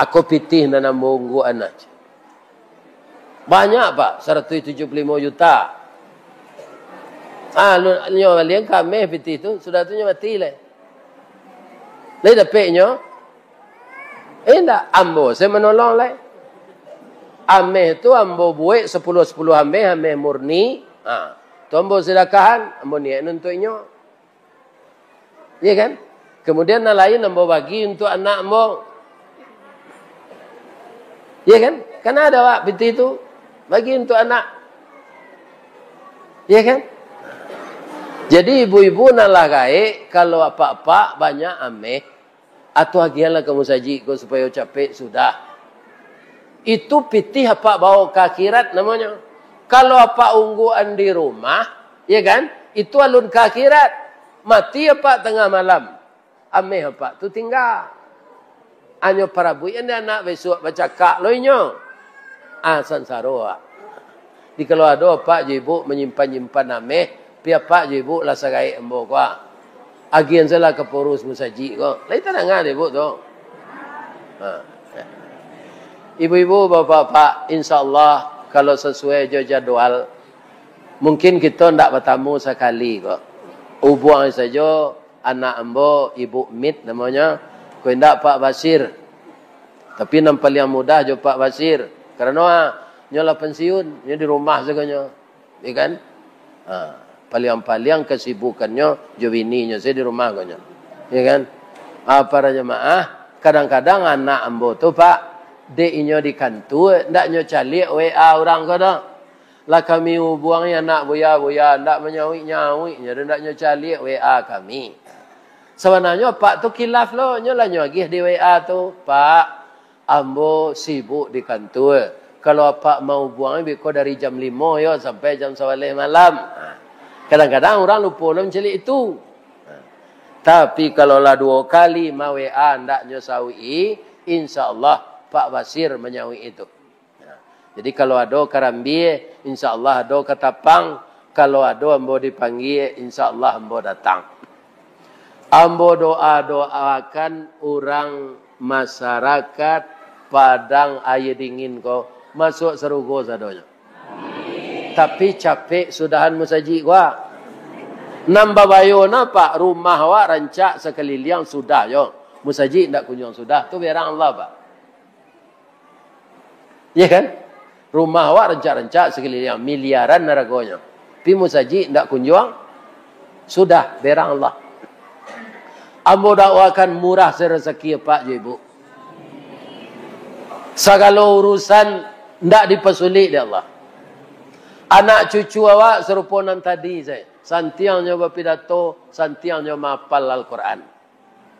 Aku pitih nanam bonggu anak. Banyak Pak, 175 juta. Nyo balian kami piti tu, sudah tu nyo mati le. Le dapat nyo. Enggak, ambo saya menolong le. Ameh tu ambo buik 10 ameh murni. Tu ambo sedekahan, ambo niat untuknya. Iya kan? Kemudian yang lain ambo bagi untuk anak ambo. Iya kan? Kan ada Pak piti itu bagi untuk anak. Iya kan? Jadi ibu-ibu nalah gae kalau apa-apa banyak ameh atau agialah kamu saji ko supaya capek sudah. Itu pitih apa bawa ke akhirat namanya. Kalau apa ungguan di rumah, ya kan? Itu alun ke akhirat. Mati apa tengah malam. Ameh apa tu tinggal. Anyo para bu ini anak besok baca kak loinyo. Sansaro. Di kalau ada apa ibu menyimpan ameh, pihak pak ibu lah sagai embo kwa. Agian salah ke porus musaji ko. Lai tanangan ibu tu. Ibu-ibu, bapak-bapak, insyaAllah kalau sesuai jadwal, mungkin kita tidak bertamu sekali kok. Ubuang saja anak ambo, ibu Mit namanya, kau tidak Pak Basir. Tapi yang paling mudah je Pak Basir. Karena nyola pensiun, nyola di rumah saja. Ya kan? Paling kesibukannya, jawininya saya di rumah saja. Ya kan? Para jemaah, kadang-kadang anak ambo tu Pak, dek inyo di kantor, ndak nyo calik WA orang ko dah. Lah kami buang ya nak buya, ndak menyawi, ndak nyo calik WA kami. Sebenarnya Pak tu kilaf lo, nyo lah nyo agih di WA tu, Pak, ambo sibuk di kantor. Kalau Pak mau buang biko dari jam 5 yo sampai jam 11 malam. Kadang-kadang orang lupa lo mencalik itu. Tapi kalau lah 2 kali mau WA ndak nyo sawi, insyaallah Pak Basir menyawi itu. Jadi kalau ada karambi, insyaAllah ada ketapang. Kalau ada ambo dipanggil, insyaAllah ambo datang. Ambo doakan orang masyarakat Padang air dingin ko masuk serugo sadonya. Tapi capek sudahan musaji gua. Nambah bayona Pak, rumah wa rancak sekeliling sudah yo. Musaji ndak kunjung sudah, tu berang Allah Pak. Ya kan? Rumah awak rencak-rencak sekeliling miliaran naragonya. Tapi musaji tidak kunjung. Sudah, berang Allah. Ambo dakwakan murah serezeki Pak Ibu. Segala urusan tidak dipesulit di Allah. Anak cucu awak seruponan tadi saya. Santiangnya berpidato, santiangnya mapal Al-Quran.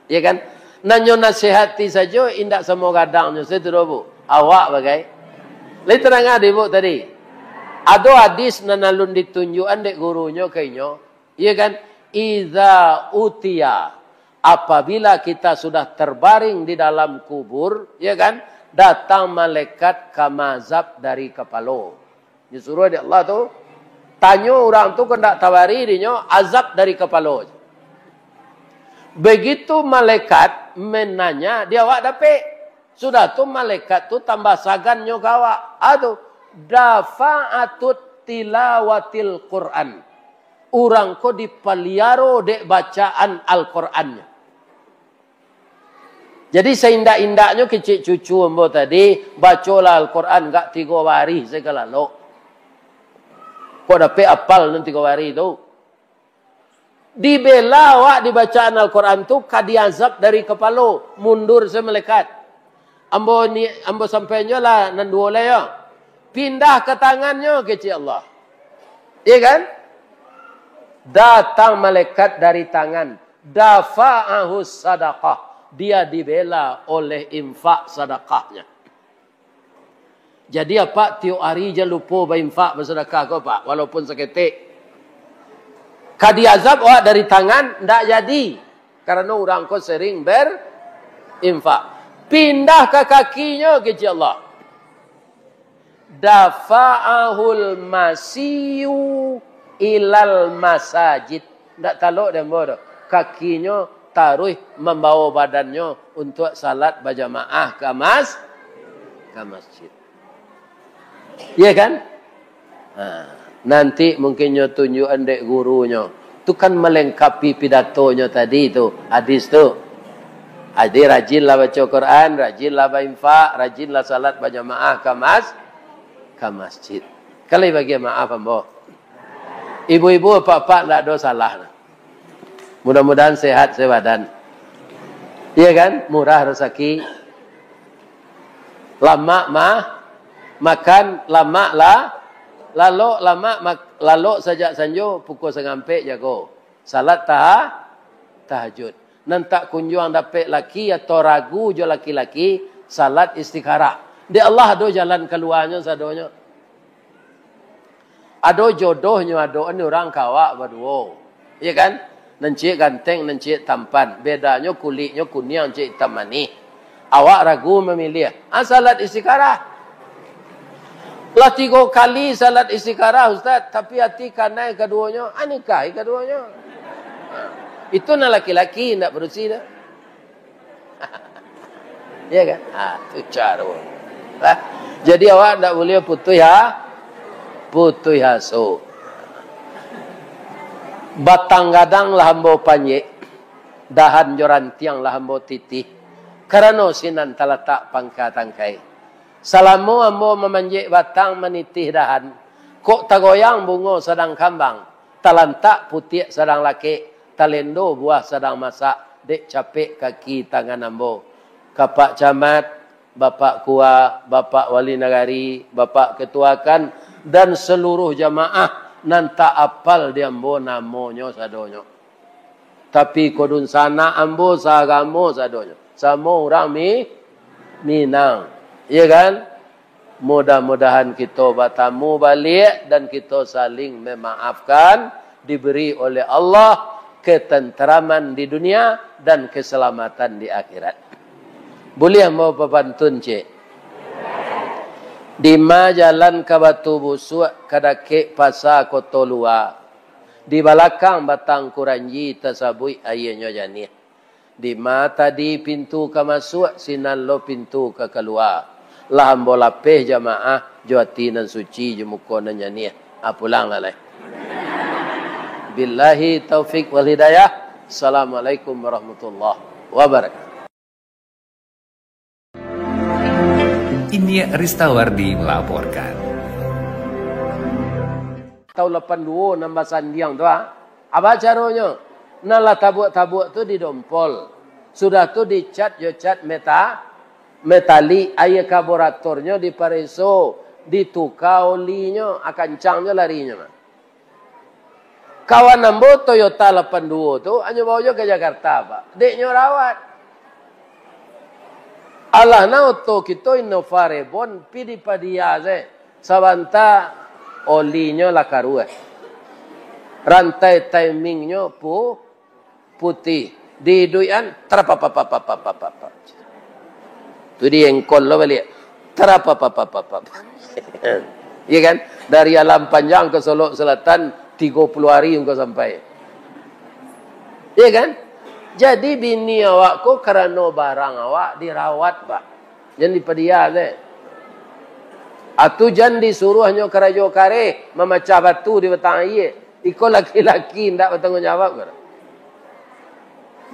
Ya kan? Nanyo nasihati saja, indak semua gadangnya. Saya tidak bu. Awak bagai. Lai terang ada ibu tadi. Ada hadis nanalun ditunjukan dek gurunya kayaknya. Iya kan? Iza utia. Apabila kita sudah terbaring di dalam kubur. Iya kan? Datang malaikat kamazab dari kepala. Disuruh di Allah tu. Tanya orang tu kendak tawari dinyo azab dari kepala. Begitu malaikat menanya. Dia awak dapat. Sudah tu malaikat tu tambah sagan nyogawa. Aduh. Dafa'atut tilawatil Quran. Orang ko dipaliaro dek bacaan Al-Qurannya. Jadi seindak-indaknya kecil cucu ambo tadi. Bacalah Al-Quran gak 3 hari segala lo. Kok dapat apal nanti 3 hari tu. Dibela awak di bacaan Al-Quran tu kadiazab dari kepala. Mundur semelekat. Ambo sampainya lah nan dua ya. Pindah ke tangannya kecil Allah. Iya kan? Datang malaikat dari tangan. Dafa'ahus sadaqah. Dia dibela oleh infak sadaqahnya. Jadi apa? Tiap hari je lupa berinfak bersedekah kau Pak. Walaupun seketik. Kadiazab awak dari tangan. Tak jadi. Karena orang kau sering berinfak. Pindah ke kakinya kecil Allah. Dafa'ahul masiyu ilal masajid. Tak taluk dan bodoh. Kakinya taruh membawa badannya untuk salat berjamaah ke masjid. Ya kan? Nanti mungkin tunjukan dek gurunya. Itu kan melengkapi pidatonya tadi tu. Hadis tu. Jadi rajinlah baca Quran, rajinlah berinfak, rajinlah salat berjamaah ke ke masjid. Kali bagi maaf ambo. Ibu-ibu bapak tak ada salah. Mudah-mudahan sehat sebadan. Iya kan? Murah rezeki. Lama makan, lama lalu sejak sanjo pukul sengampe jago. Salat tahajud. Nantak kunjung dapat laki atau ragu jo laki-laki salat istikharah. Di Allah ada jalan keluarnya sadonya. Ada jodohnya, ada ni orang kawak berdua. Iya kan? Nencik ganteng, nencik tampan. Bedanya kulitnya kuning, nencik hitam manis. Awak ragu memilih. Salat istikharah. Lah 3 kali salat istikharah Ustaz. Tapi hati kanai keduanya. Nikahi keduanya. Itu nak laki-laki, nak berusia dah. Ya kan? Itu cara. Jadi awak tak boleh putus haso. Batang gadang lah hambo panjek. Dahan joran tiang lah hambo titih. Karena sinan talatak pangkatangkai. Salamu ambo memanjek batang menitih dahan. Kok tagoyang bungo sedang kambang. Talantak putih sedang laki. Talendo buah sedang masak. Dek capek kaki tangan ambo. Kapak camat, bapak kuah, bapak wali negari, bapak ketuakan. Dan seluruh jamaah. Nanta apal di ambo namonyo sadonyo. Tapi kodun sana ambo sagamo sadonyo. Sama orang Minang. Iya kan? Mudah-mudahan kita bertemu balik dan kita saling memaafkan. Diberi oleh Allah ketenteraman di dunia dan keselamatan di akhirat. Boleh mau pepantun cik? Di jalan ke Batu Busuk kadake pasar Kota Luar. Di belakang batang kuranji tersabui ayahnya janih. Di tadi pintu ke masuk, sinan lo pintu ke keluar. Lah ambo lapeh jamaah, juati nan suci, jemuko nan janih. Pulang lah lah. Billahi taufik wal hidayah. Assalamualaikum warahmatullahi wabarakatuh. Ini Ristawardi melaporkan. Tahun 82 nambah sandiang tu apa caranya? Nala tabuk-tabuk tu didompol. Sudah tu dicat metali air karburatornya dipareso, ditukar olinya, akan cangnya larinya. Kawan nambo Toyota 82 tu hanya bawa ke Jakarta pak. Deknya rawat. Allah na auto kita Innova Reborn pidi padia se. Sabanta olinya lakarue. Rantai timingnya putih. Di duian terapapapapapapapap. Tu dia engkol lo balik. Terapapapapapap. Iya kan? Dari Alam Panjang ke Solok Selatan 30 hari engkau sampai. Iya kan? Jadi bini awak ko kerana barang awak dirawat pak. Jangan dipedia deh. Atu jangan disuruh hanya kerajo kare memecah batu di batang air. Iko laki-laki ndak bertanggung jawab ke?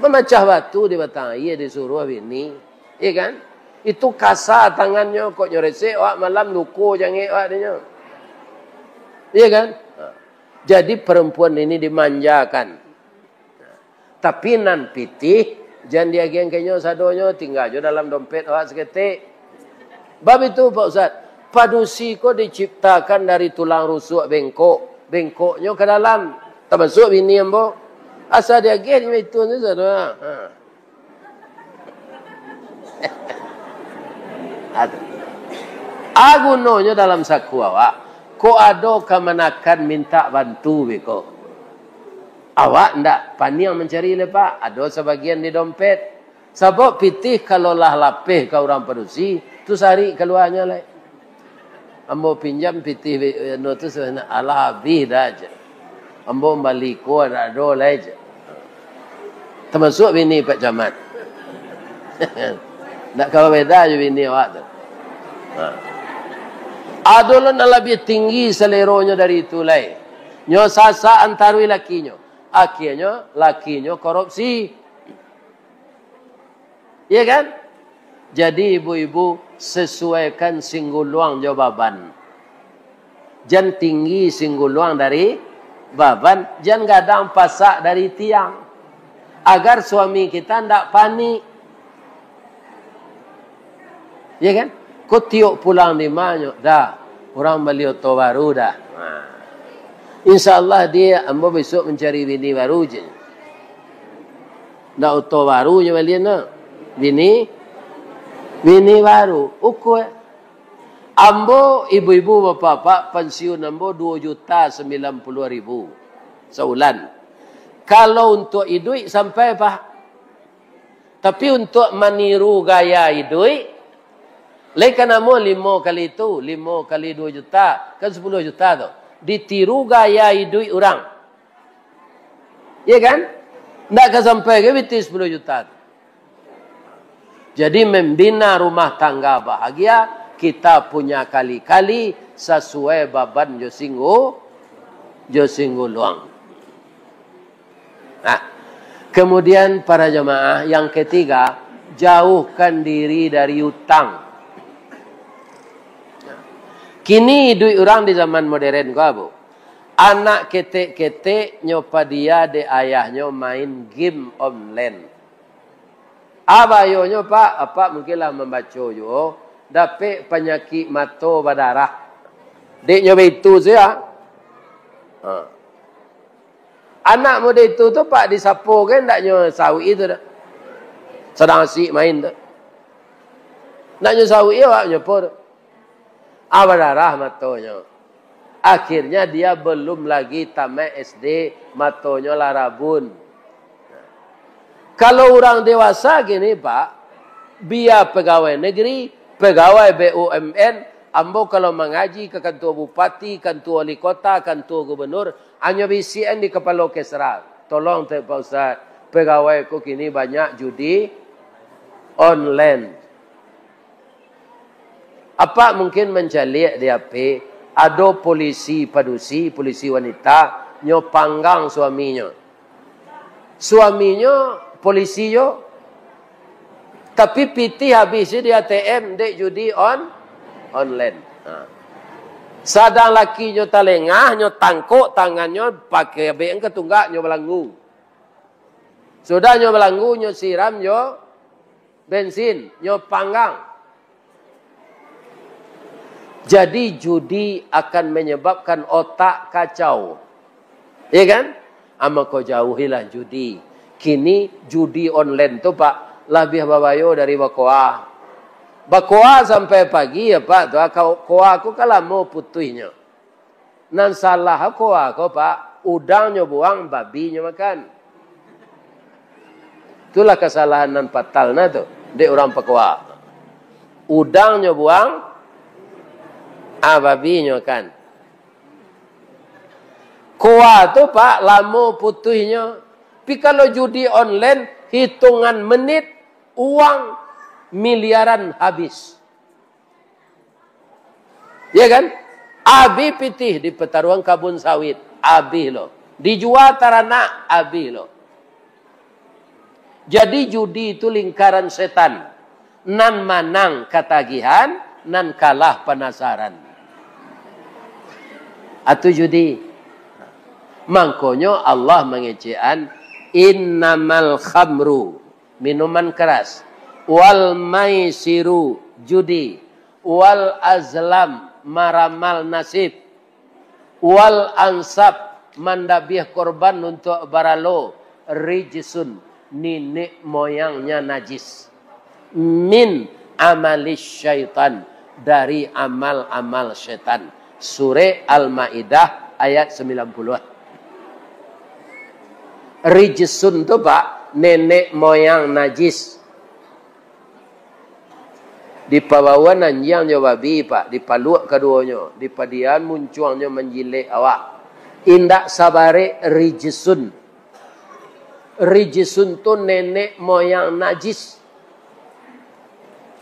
Memecah batu di batang air disuruh bini. Iya kan? Itu kasar tangannya kok nyorese awak malam luko jange awak dia. Iya kan? Jadi perempuan ini dimanjakan. Tapi nan pitih, jangan dia gengkenyo sadonyo tinggal jo dalam dompet awak seketik. Bab itu Pak Ustaz, padusi ko diciptakan dari tulang rusuk bengkok. Bengkoknya ke dalam. Termasuk bini ambo. Asal dia geng itu ni sadonyo. Agunonya dalam saku awak. Ko ado kemenakan minta bantu beko. Awak ndak paniang mencari lepak. Ada sebagian di dompet. Sebab pitih kalau lah lapeh ke orang padusi. Tu sari keluarnya lah. Ambo pinjam pitih no tu sebenarnya Allah habis dah aja. Ambo balik ko ada lah aja. Termasuk bini Pak Camat. Ndak kau beda je bini awak tu. Aduh nak lebih tinggi seleronya dari itu lah. Nyo sasa antarui lakinya. Akhirnya lakinya korupsi. Iya kan? Jadi ibu-ibu sesuaikan singguluang jawaban. Jan tinggi singguluang dari baban. Jan gadang pasak dari tiang. Agar suami kita ndak panik. Ya kan? Kau tiuk pulang di mana? Dah. Orang beli oto baru dah. InsyaAllah dia ambo besok mencari bini baru je. Ndak oto baru je beli na. Bini baru. Ukur. Ambo ibu-ibu bapak-bapak pensiun ambo 2.090.000 sebulan. Kalau untuk hidup sampai apa? Tapi untuk meniru gaya hidup, lekan amo 5 kali itu, 5 kali 2 juta, kan 10 juta tu. Ditiru gaya hidup orang. Ya kan? Tak akan sampai ke biti 10 juta tu. Jadi membina rumah tangga bahagia, kita punya kali-kali sesuai baban jo singgu luang. Nah, kemudian para jemaah yang ketiga, jauhkan diri dari hutang. Kini duit orang di zaman modern kau abu. Anak ketek-ketek nyopa dia de ayahnya main game online. Abayo nyopa apa mungkinlah membaca yo. Dapat penyakit mata berdarah. Dek nyoba itu saja. Anak muda itu tu pak disapu kan tak nyo sawi itu dah. Sedang asyik main tu. Nak nyo sawi awak nyopo tu. Berdarah matanya. Akhirnya dia belum lagi tamat SD, matanya larabun. Kalau orang dewasa gini pak, biar pegawai negeri, pegawai BUMN, ambo kalau mengaji ke kantor bupati, kantor wali kota, kantor gubernur, hanya BCN di kepala kesra. Tolong Pak Ustaz, pegawai ku kini banyak judi online. Apa mungkin mencalik dia pe? Ada polisi padusi, polisi wanita, nyo panggang suaminya. Suaminya polisi yo. Tapi piti habis di ATM dek judi online. Sadang laki nyo talengah, nyo tangkuk tangannya pakai BN ketunggak nyo belanggu. Sudah nyo belanggu, nyo siram nyo bensin, nyo panggang. Jadi judi akan menyebabkan otak kacau. Ya kan? Ama kau jauhilah judi. Kini judi online tu pak lebih babayo dari bakoa. Bakoa sampai pagi ya pak. Tu koa aku kalau mau putihnya. Nan salah koa aku pak. Udangnya buang, babinya makan. Itulah kesalahan nan fatal na tu. Dek orang pakoa. Udangnya buang. Babinya kan. Koa tu pak lama putihnya. Tapi kalau judi online hitungan menit uang miliaran habis. Ya kan? Abi pitih di pertarungan kabun sawit. Abi lo. Dijual taranak. Abi lo. Jadi judi itu lingkaran setan. Nan manang ketagihan. Nan kalah penasaran. Atau judi. Mangkonyo Allah mengecean innamal khamru, minuman keras, wal maisiru, judi, wal azlam, maramal nasib, wal ansab, mandabih korban untuk baralo, rijsun, nenek moyangnya najis, min amalis syaitan, dari amal-amal syaitan. Surah Al-Maidah ayat 90. Rijsun tu pak, nenek moyang najis. Di pabawan nanjangnya babi pak, di paluk keduanya, di padian munculnya menjilik awak. Indak sabare rijsun. Rijsun tu nenek moyang najis.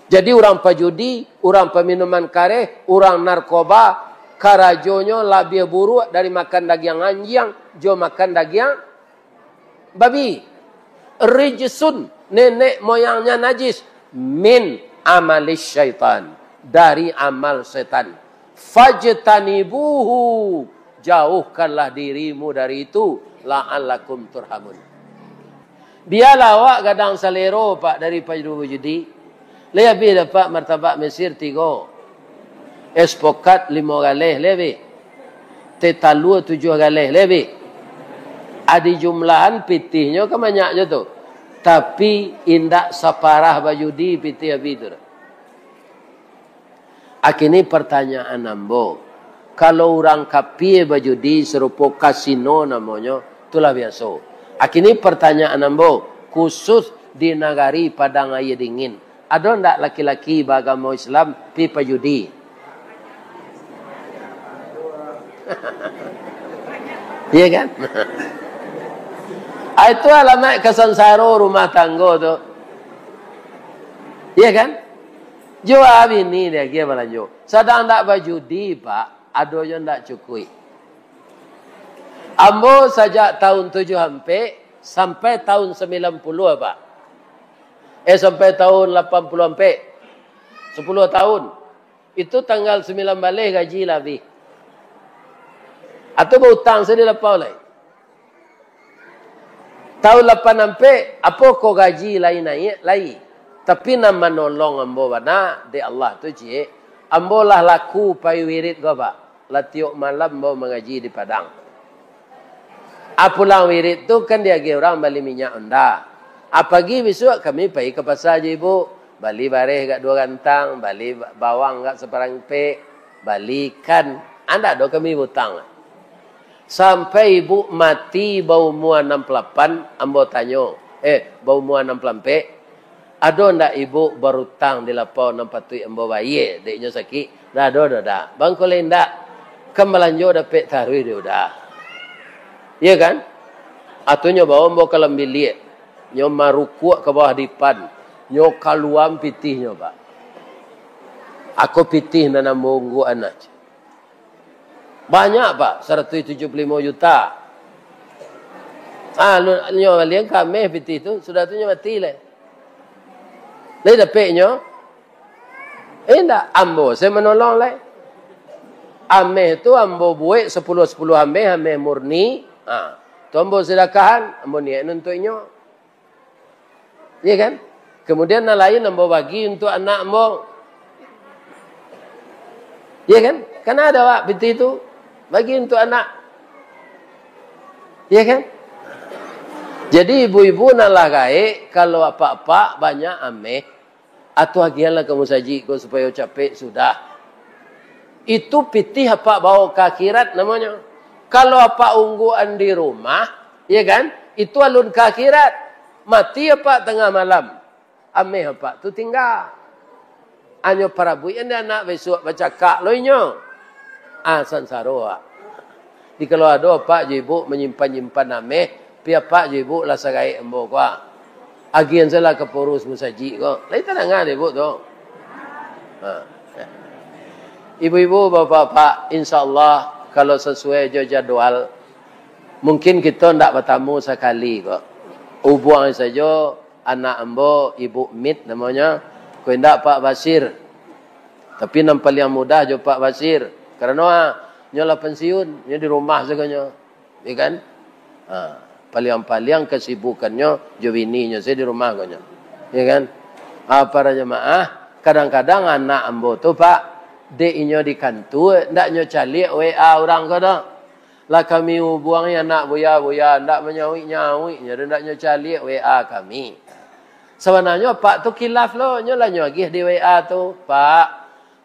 Jadi orang pajudi, orang peminuman kareh, orang narkoba, karajonyo lebih buruk dari makan daging anjing, jo makan daging babi. Rijsun, nenek moyangnya najis. Min amalis syaitan, dari amal setan. fajtanibuhu, jauhkanlah dirimu dari itu, la'allakum turhamun. Biarlah awak kadang salero pak dari paju judi. Lebih dapat martabak Mesir 3. Espokat 5 galih lebih. Tetalu 7 galih lebih. Adi jumlahan pitihnya ke banyaknya tu. Tapi indak saparah bajudi pitih habis tu. Akini pertanyaan ambo. Kalau orang kapie bajudi serupa kasino namanya, itulah biasa. Akini pertanyaan ambo. Khusus di negari Padang Air Dingin. Ada ndak laki-laki beragama Islam pi pajudi? Iya kan? Itu alamat kesansaro rumah tangga tu. Iya kan? Jawab ini dia kira balanjo. Sedang ndak bajudi pak, ada yang ndak cukui. Ambo sejak tahun 7 sampai tahun 90 pak. Sampai tahun 80 sampai 10 tahun. Itu tanggal 9 balik gaji lebih. Atau berhutang saya dilepas oleh. Tahun 8 sampai apa kau gaji lain naik lain. Tapi nama menolong ambo bana de Allah tu cik. Ambo lah laku pai wirid go pak. Latiuk malam ambo mengaji di Padang. Apulang wirid tu kan dia orang beli minyak onda. Apagi besok kami pergi ke pasar je ibu. Bali bareh kat 2 gantang. Bali bawang kat separang pek. Balikan. Anda do kami hutang. Sampai ibu mati bau mua 68. Ambo tanya. Bau mua 68 pek. Ada ndak ibu berhutang di lapau 64 ambo bayi. Deknya sakit. Dah dah. Bang koleh ndak. Kemelanjo dapat taruh dia dah. Iya kan? Atunya bawa ambo kalam bilik. Nyo marukuk ke bawah dipan. Nyo kaluam pitihnya pak. Aku pitih nana munggu anak. Banyak pak. 175 juta. Nyo balian kami pitih tu. Sudah tu nyo mati lah. Lain dapat nyo. Ndak. Ambo saya menolong lah. Ameh tu ambo buat 10-10 ameh murni. Tu ambo sedekahan. Ambo niat untuk nyo. Iya kan? Kemudian yang lain ambo bagi untuk anak ambo. Iya kan? Kan ada pak binti itu bagi untuk anak. Iya kan? Jadi ibu-ibu nalah gaik kalau apa-apa banyak ameh atau agianlah kamu saji kau supaya capek sudah. Itu pitih apa bawa ke akhirat namanya. Kalau apa ungguan di rumah, iya kan? Itu alun ke akhirat. Mati apa tengah malam. Ameh apa tu tinggal. Anyo para bui ini anak besok baca kak loinyo. Sansaro. Di kalau ada apa ibu menyimpan ameh, pihak pak ibu lah sagai embo kwa. Agian salah ke porus musaji ko. Lai tanangan ibu tu. Ibu-ibu, bapak-bapak, insyaallah kalau sesuai jadwal mungkin kita ndak bertamu sekali kok. Ubuang saja anak ambo ibu Mit namanya. Kau ndak Pak Basir. Tapi nampak yang mudah jo Pak Basir. Karena nyola pensiun, nyo di rumah saganya. Ya kan? Paling kesibukannya jo bininya saya di rumah gonya. Ya kan? Para jemaah, kadang-kadang anak ambo tu Pak dek inyo di kantor, ndak nyo calik WA orang kada. Lah kami buang anak buya ndak menyawi-nyawi, ndak nyo calik WA kami. Sebenarnya Pak tu kilaf lo, nyo lah nyo agih di WA tu, Pak,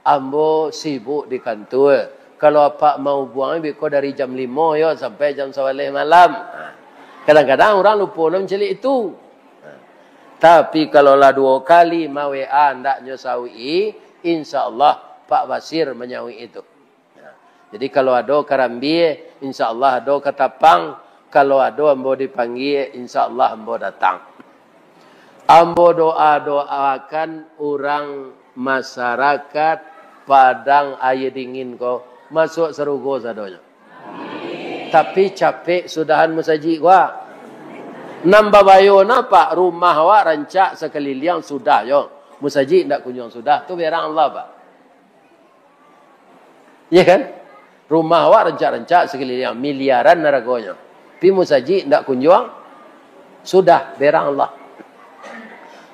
ambo sibuk di kantor. Kalau Pak mau buang biko dari jam 5 yo sampai jam 11 malam. Kadang-kadang orang lupa nak celik itu. Tapi kalau lah 2 kali mau WA ndak nyo sawi, insyaallah Pak Basir menyawi itu. Jadi kalau ada karambi, insyaallah ada ketapang. Kalau ada ambo dipanggil, insyaallah ambo datang. Ambo doakan orang masyarakat Padang Air Dingin ko masuk serugo sadonya. Tapi capek sudahan musaji gua. Nambah bayona Pak, rumah wa rancak sekeliling sudah yo. Musaji ndak kunjung sudah. Tu biar Allah Pak. Ya kan? Rumah awak rencak-rencak sekeliling miliaran naragonya. Pi musaji ndak kunjung. Sudah berang Allah.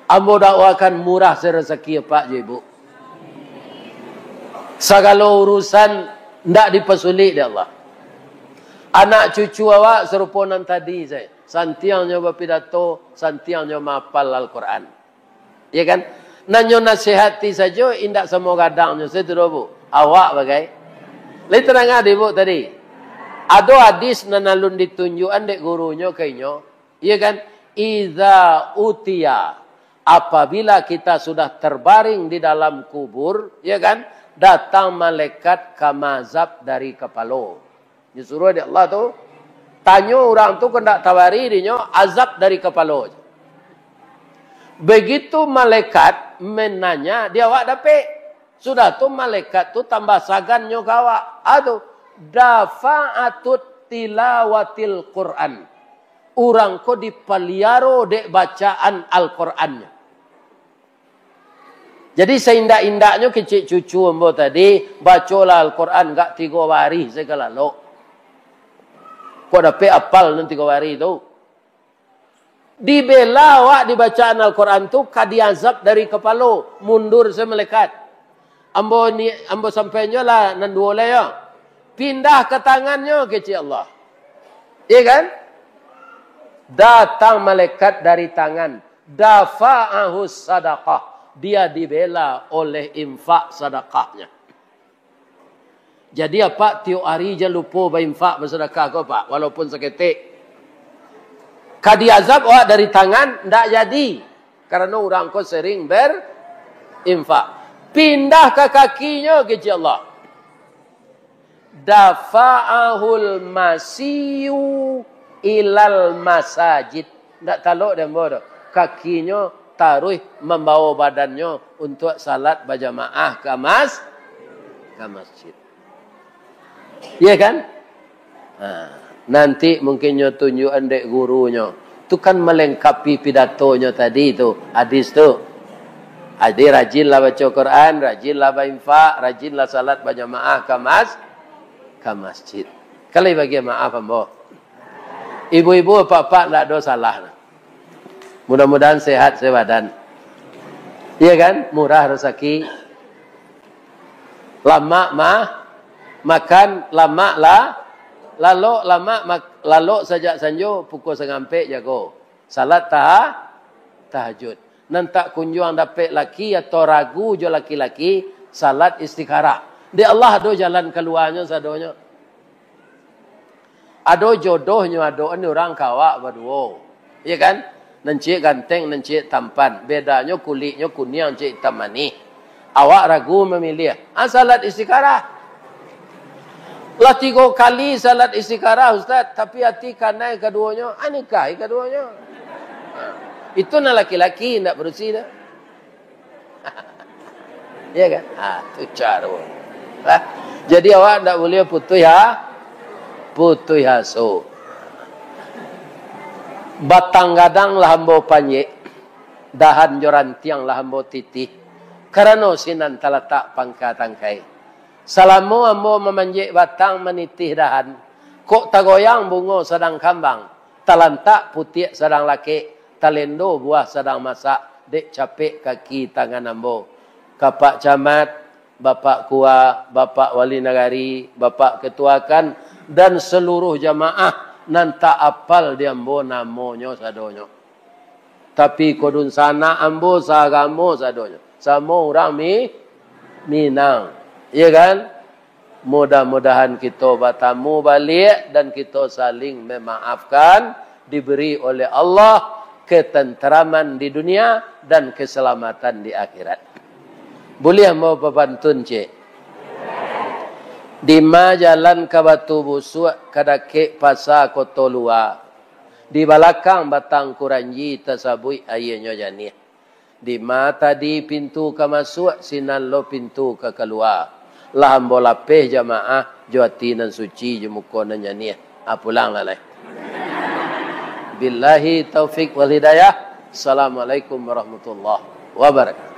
Ambo dakwakan murah rezeki Pak Ibu. Segala urusan ndak dipesulit dia Allah. Anak cucu awak serupa nan tadi saya. Santiangnya berpidato, santiangnya menghafal Al-Quran. Ya kan? Nanyo nasihati saja, indak semua gadangnya. Saya tu Bu. Awak bagai. Lain terang ada Bu tadi. Ada hadis nanalun ditunjukan dek gurunya kayaknya. Ya kan? Iza utia. Apabila kita sudah terbaring di dalam kubur. Ya kan? Datang malaikat kamazab dari kepala. Disuruh dia Allah tu. Tanya orang tu kendak tawari dia azab dari kepala. Begitu malaikat menanya, dia awak dapat. Sudah tu malaikat tu tambah sagannya ke awak. Aduh, dafa'atut tilawatil Quran. Orang ko dipaliaro dek bacaan Al-Qurannya. Jadi seindak-indaknya kecil cucu ambo tadi, bacalah Al-Quran gak 3 hari segala lo. Kau dapat apal nanti 3 hari itu. Dibela awak di bacaan Al-Quran tu kadiazab dari kepala, mundur semelekat. Ambo sampainya lah nan dua lah ya. Pindah ke tangannya kecil Allah. Iya kan? Datang malaikat dari tangan. Dafa'ahus sadaqah. Dia dibela oleh infak sadaqahnya. Jadi apa tiap hari je lupa berinfak bersedekah kau Pak, walaupun seketik. Kadi azab awak dari tangan ndak jadi karena orang kau sering berinfak. Pindah ke kakinya ke Allah. Dafa'ahul masiyu ilal masajid. Ndak taluk dia bodoh. Kakinya taruh membawa badannya untuk salat berjamaah ke masjid. Ya kan? Nanti mungkinnya tunjukan dek gurunya. Itu kan melengkapi pidatonya tadi tu. Hadis tu. Adik rajinlah baca Quran, rajinlah berinfak, rajinlah salat berjamaah ke masjid. Kalau bagi maaf ambo. Ibu-ibu bapak tak ada salah. Mudah-mudahan sehat sebadan. Iya kan? Murah rezeki. Lama makan lama lah, lalu sejak sanjo pukul sengampe jago. Salat tahajud. Nanti kunjung dapat laki atau ragu jo laki-laki salat istikharah. Di Allah ada jalan keluarnya sadonya. Ada jodohnya, ada orang kawak berdua. Iya kan? Nencik ganteng, nencik tampan. Bedanya kulitnya kuning, nencik hitam manis. Awak ragu memilih. Salat istikharah. Lah 3 kali salat istikharah Ustaz, tapi hati kanai keduanya, nikah keduanya. Itu nak laki-laki nak berusi dah. Ya kan? Tu cara. Jadi awak tak boleh putus haso. Batang gadang lah hambo panyek, dahan joran tiang lah hambo titih. Karena sinan talatak pangka tangkai. Salamu ambo memanjik batang menitih dahan. Kok tagoyang bungo sedang kambang. Talantak putih sedang laki. Talendo buah sedang masak. Dek capek kaki tangan ambo. Kapak camat, bapak kuah, bapak wali negari, bapak ketuakan. Dan seluruh jamaah. Nanta apal di ambo namonyo sadonyo. Tapi kodun sana ambo sagamo sadonyo. Sama orang Minang. Ya kan? Mudah-mudahan kita bertemu balik dan kita saling memaafkan. Diberi oleh Allah ketenteraman di dunia dan keselamatan di akhirat. Boleh mau pepantun cik? Di jalan ke Batu Busuk kadake pasar Kota Luar. Di belakang batang kuranji tersabui ayahnya janih. Di tadi pintu ke masuk, sinan lo pintu ke keluar. Lah ambo lapeh jamaah jawati nan suci jemuko nan nyanyi. Pulang lah. Billahi taufik wal hidayah. Assalamualaikum warahmatullahi wabarakatuh.